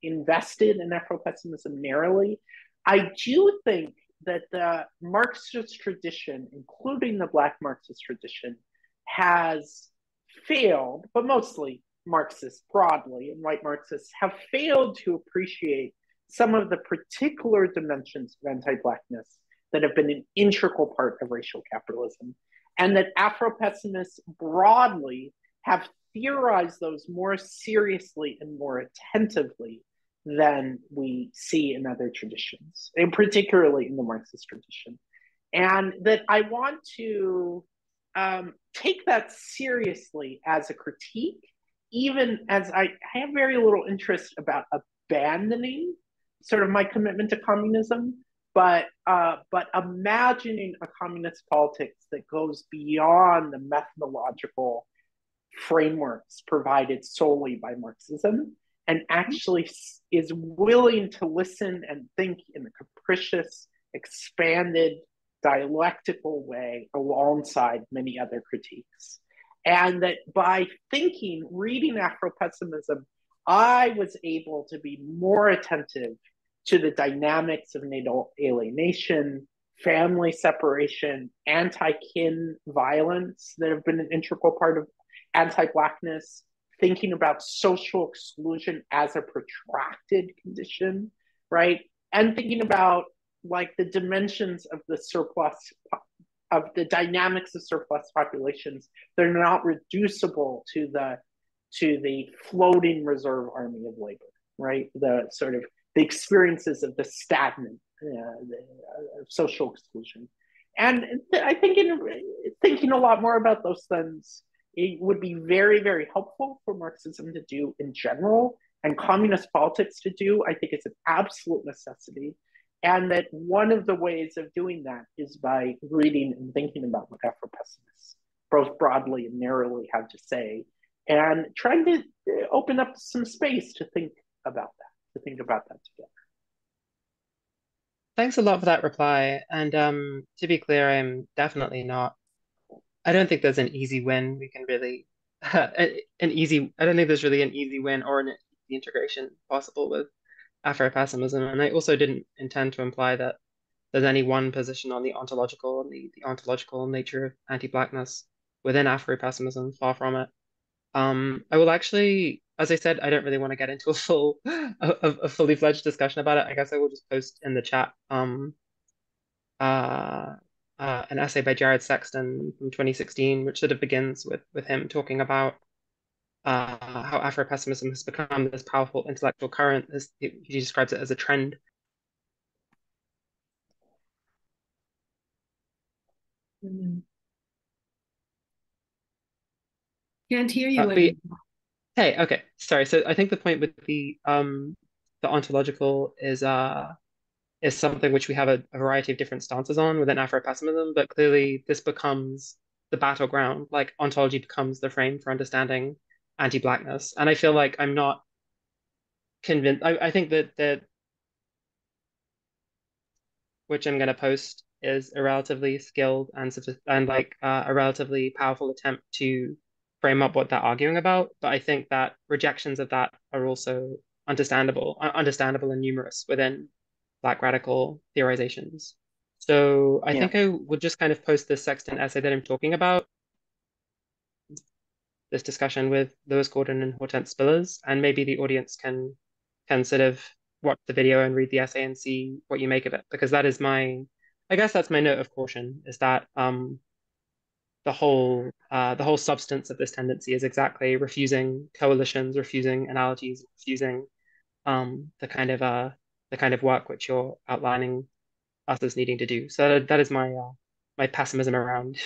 invested in Afro-pessimism narrowly. I do think that the Marxist tradition, including the Black Marxist tradition, has failed, but mostly Marxists broadly and white Marxists have failed to appreciate some of the particular dimensions of anti-Blackness that have been an integral part of racial capitalism, and that Afro-pessimists broadly have theorized those more seriously and more attentively than we see in other traditions, and particularly in the Marxist tradition. And that I want to take that seriously as a critique, even as I have very little interest about abandoning sort of my commitment to communism, but imagining a communist politics that goes beyond the methodological frameworks provided solely by Marxism and actually is willing to listen and think in a capricious, expanded, dialectical way alongside many other critiques. And that by reading Afro-pessimism, I was able to be more attentive to the dynamics of natal alienation, family separation, anti-kin violence that have been an integral part of anti-Blackness, thinking about social exclusion as a protracted condition, right? And thinking about like the dimensions of the surplus, of the dynamics of surplus populations that are not reducible to the floating reserve army of labor, right? The sort of the experiences of the stagnant social exclusion. And I think in thinking a lot more about those things, it would be very, very helpful for Marxism to do in general, and communist politics to do. I think it's an absolute necessity. And that one of the ways of doing that is by reading and thinking about what Afro-pessimists, both broadly and narrowly, have to say, and trying to open up some space to think about that together. Thanks a lot for that reply. And to be clear, I don't think there's an easy win. We can really, I don't think there's really an easy win or an easy integration possible with Afro-pessimism. And I also didn't intend to imply that there's any one position on the ontological and the ontological nature of anti-Blackness within Afro-pessimism, far from it. I will actually, as I said, I don't really want to get into a fully fledged discussion about it. I guess I will just post in the chat an essay by Jared Sexton from 2016, which sort of begins with him talking about how Afro-pessimism has become this powerful intellectual current. He describes it as a trend. Can't hear you anymore. Hey, okay, sorry. So I think the point with the ontological is something which we have a variety of different stances on within Afro-pessimism, but clearly this becomes the battleground. Like ontology becomes the frame for understanding anti-blackness, and I feel like I'm not convinced. I think that which I'm going to post is a relatively skilled and like a relatively powerful attempt to frame up what they're arguing about. But I think that rejections of that are also understandable and numerous within Black radical theorizations. So I think I would just kind of post this sextant essay that I'm talking about, this discussion with Lewis Gordon and Hortense Spillers, and maybe the audience can sort of watch the video and read the essay and see what you make of it, because that is I guess that's my note of caution, is that the whole substance of this tendency is exactly refusing coalitions, refusing analogies, refusing the kind of work which you're outlining us as needing to do. So that is my my pessimism around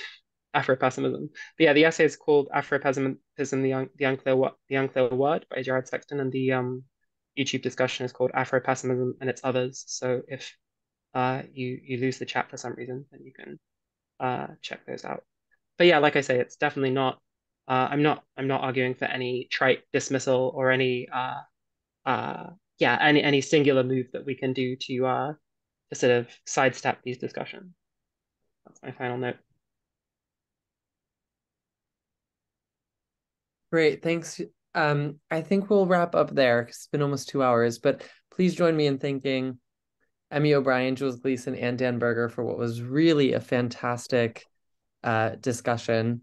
Afro-pessimism. But yeah, the essay is called Afro-pessimism, the unclear word by Jared Sexton, and the YouTube discussion is called Afro-pessimism and its others. So if you lose the chat for some reason, then you can check those out. But yeah, like I say, it's definitely not. I'm not arguing for any trite dismissal or any any singular move that we can do to sort of sidestep these discussions. That's my final note. Great, thanks. I think we'll wrap up there because it's been almost 2 hours, but please join me in thanking Emmy O'Brien, Jules Gleeson, and Dan Berger for what was really a fantastic discussion.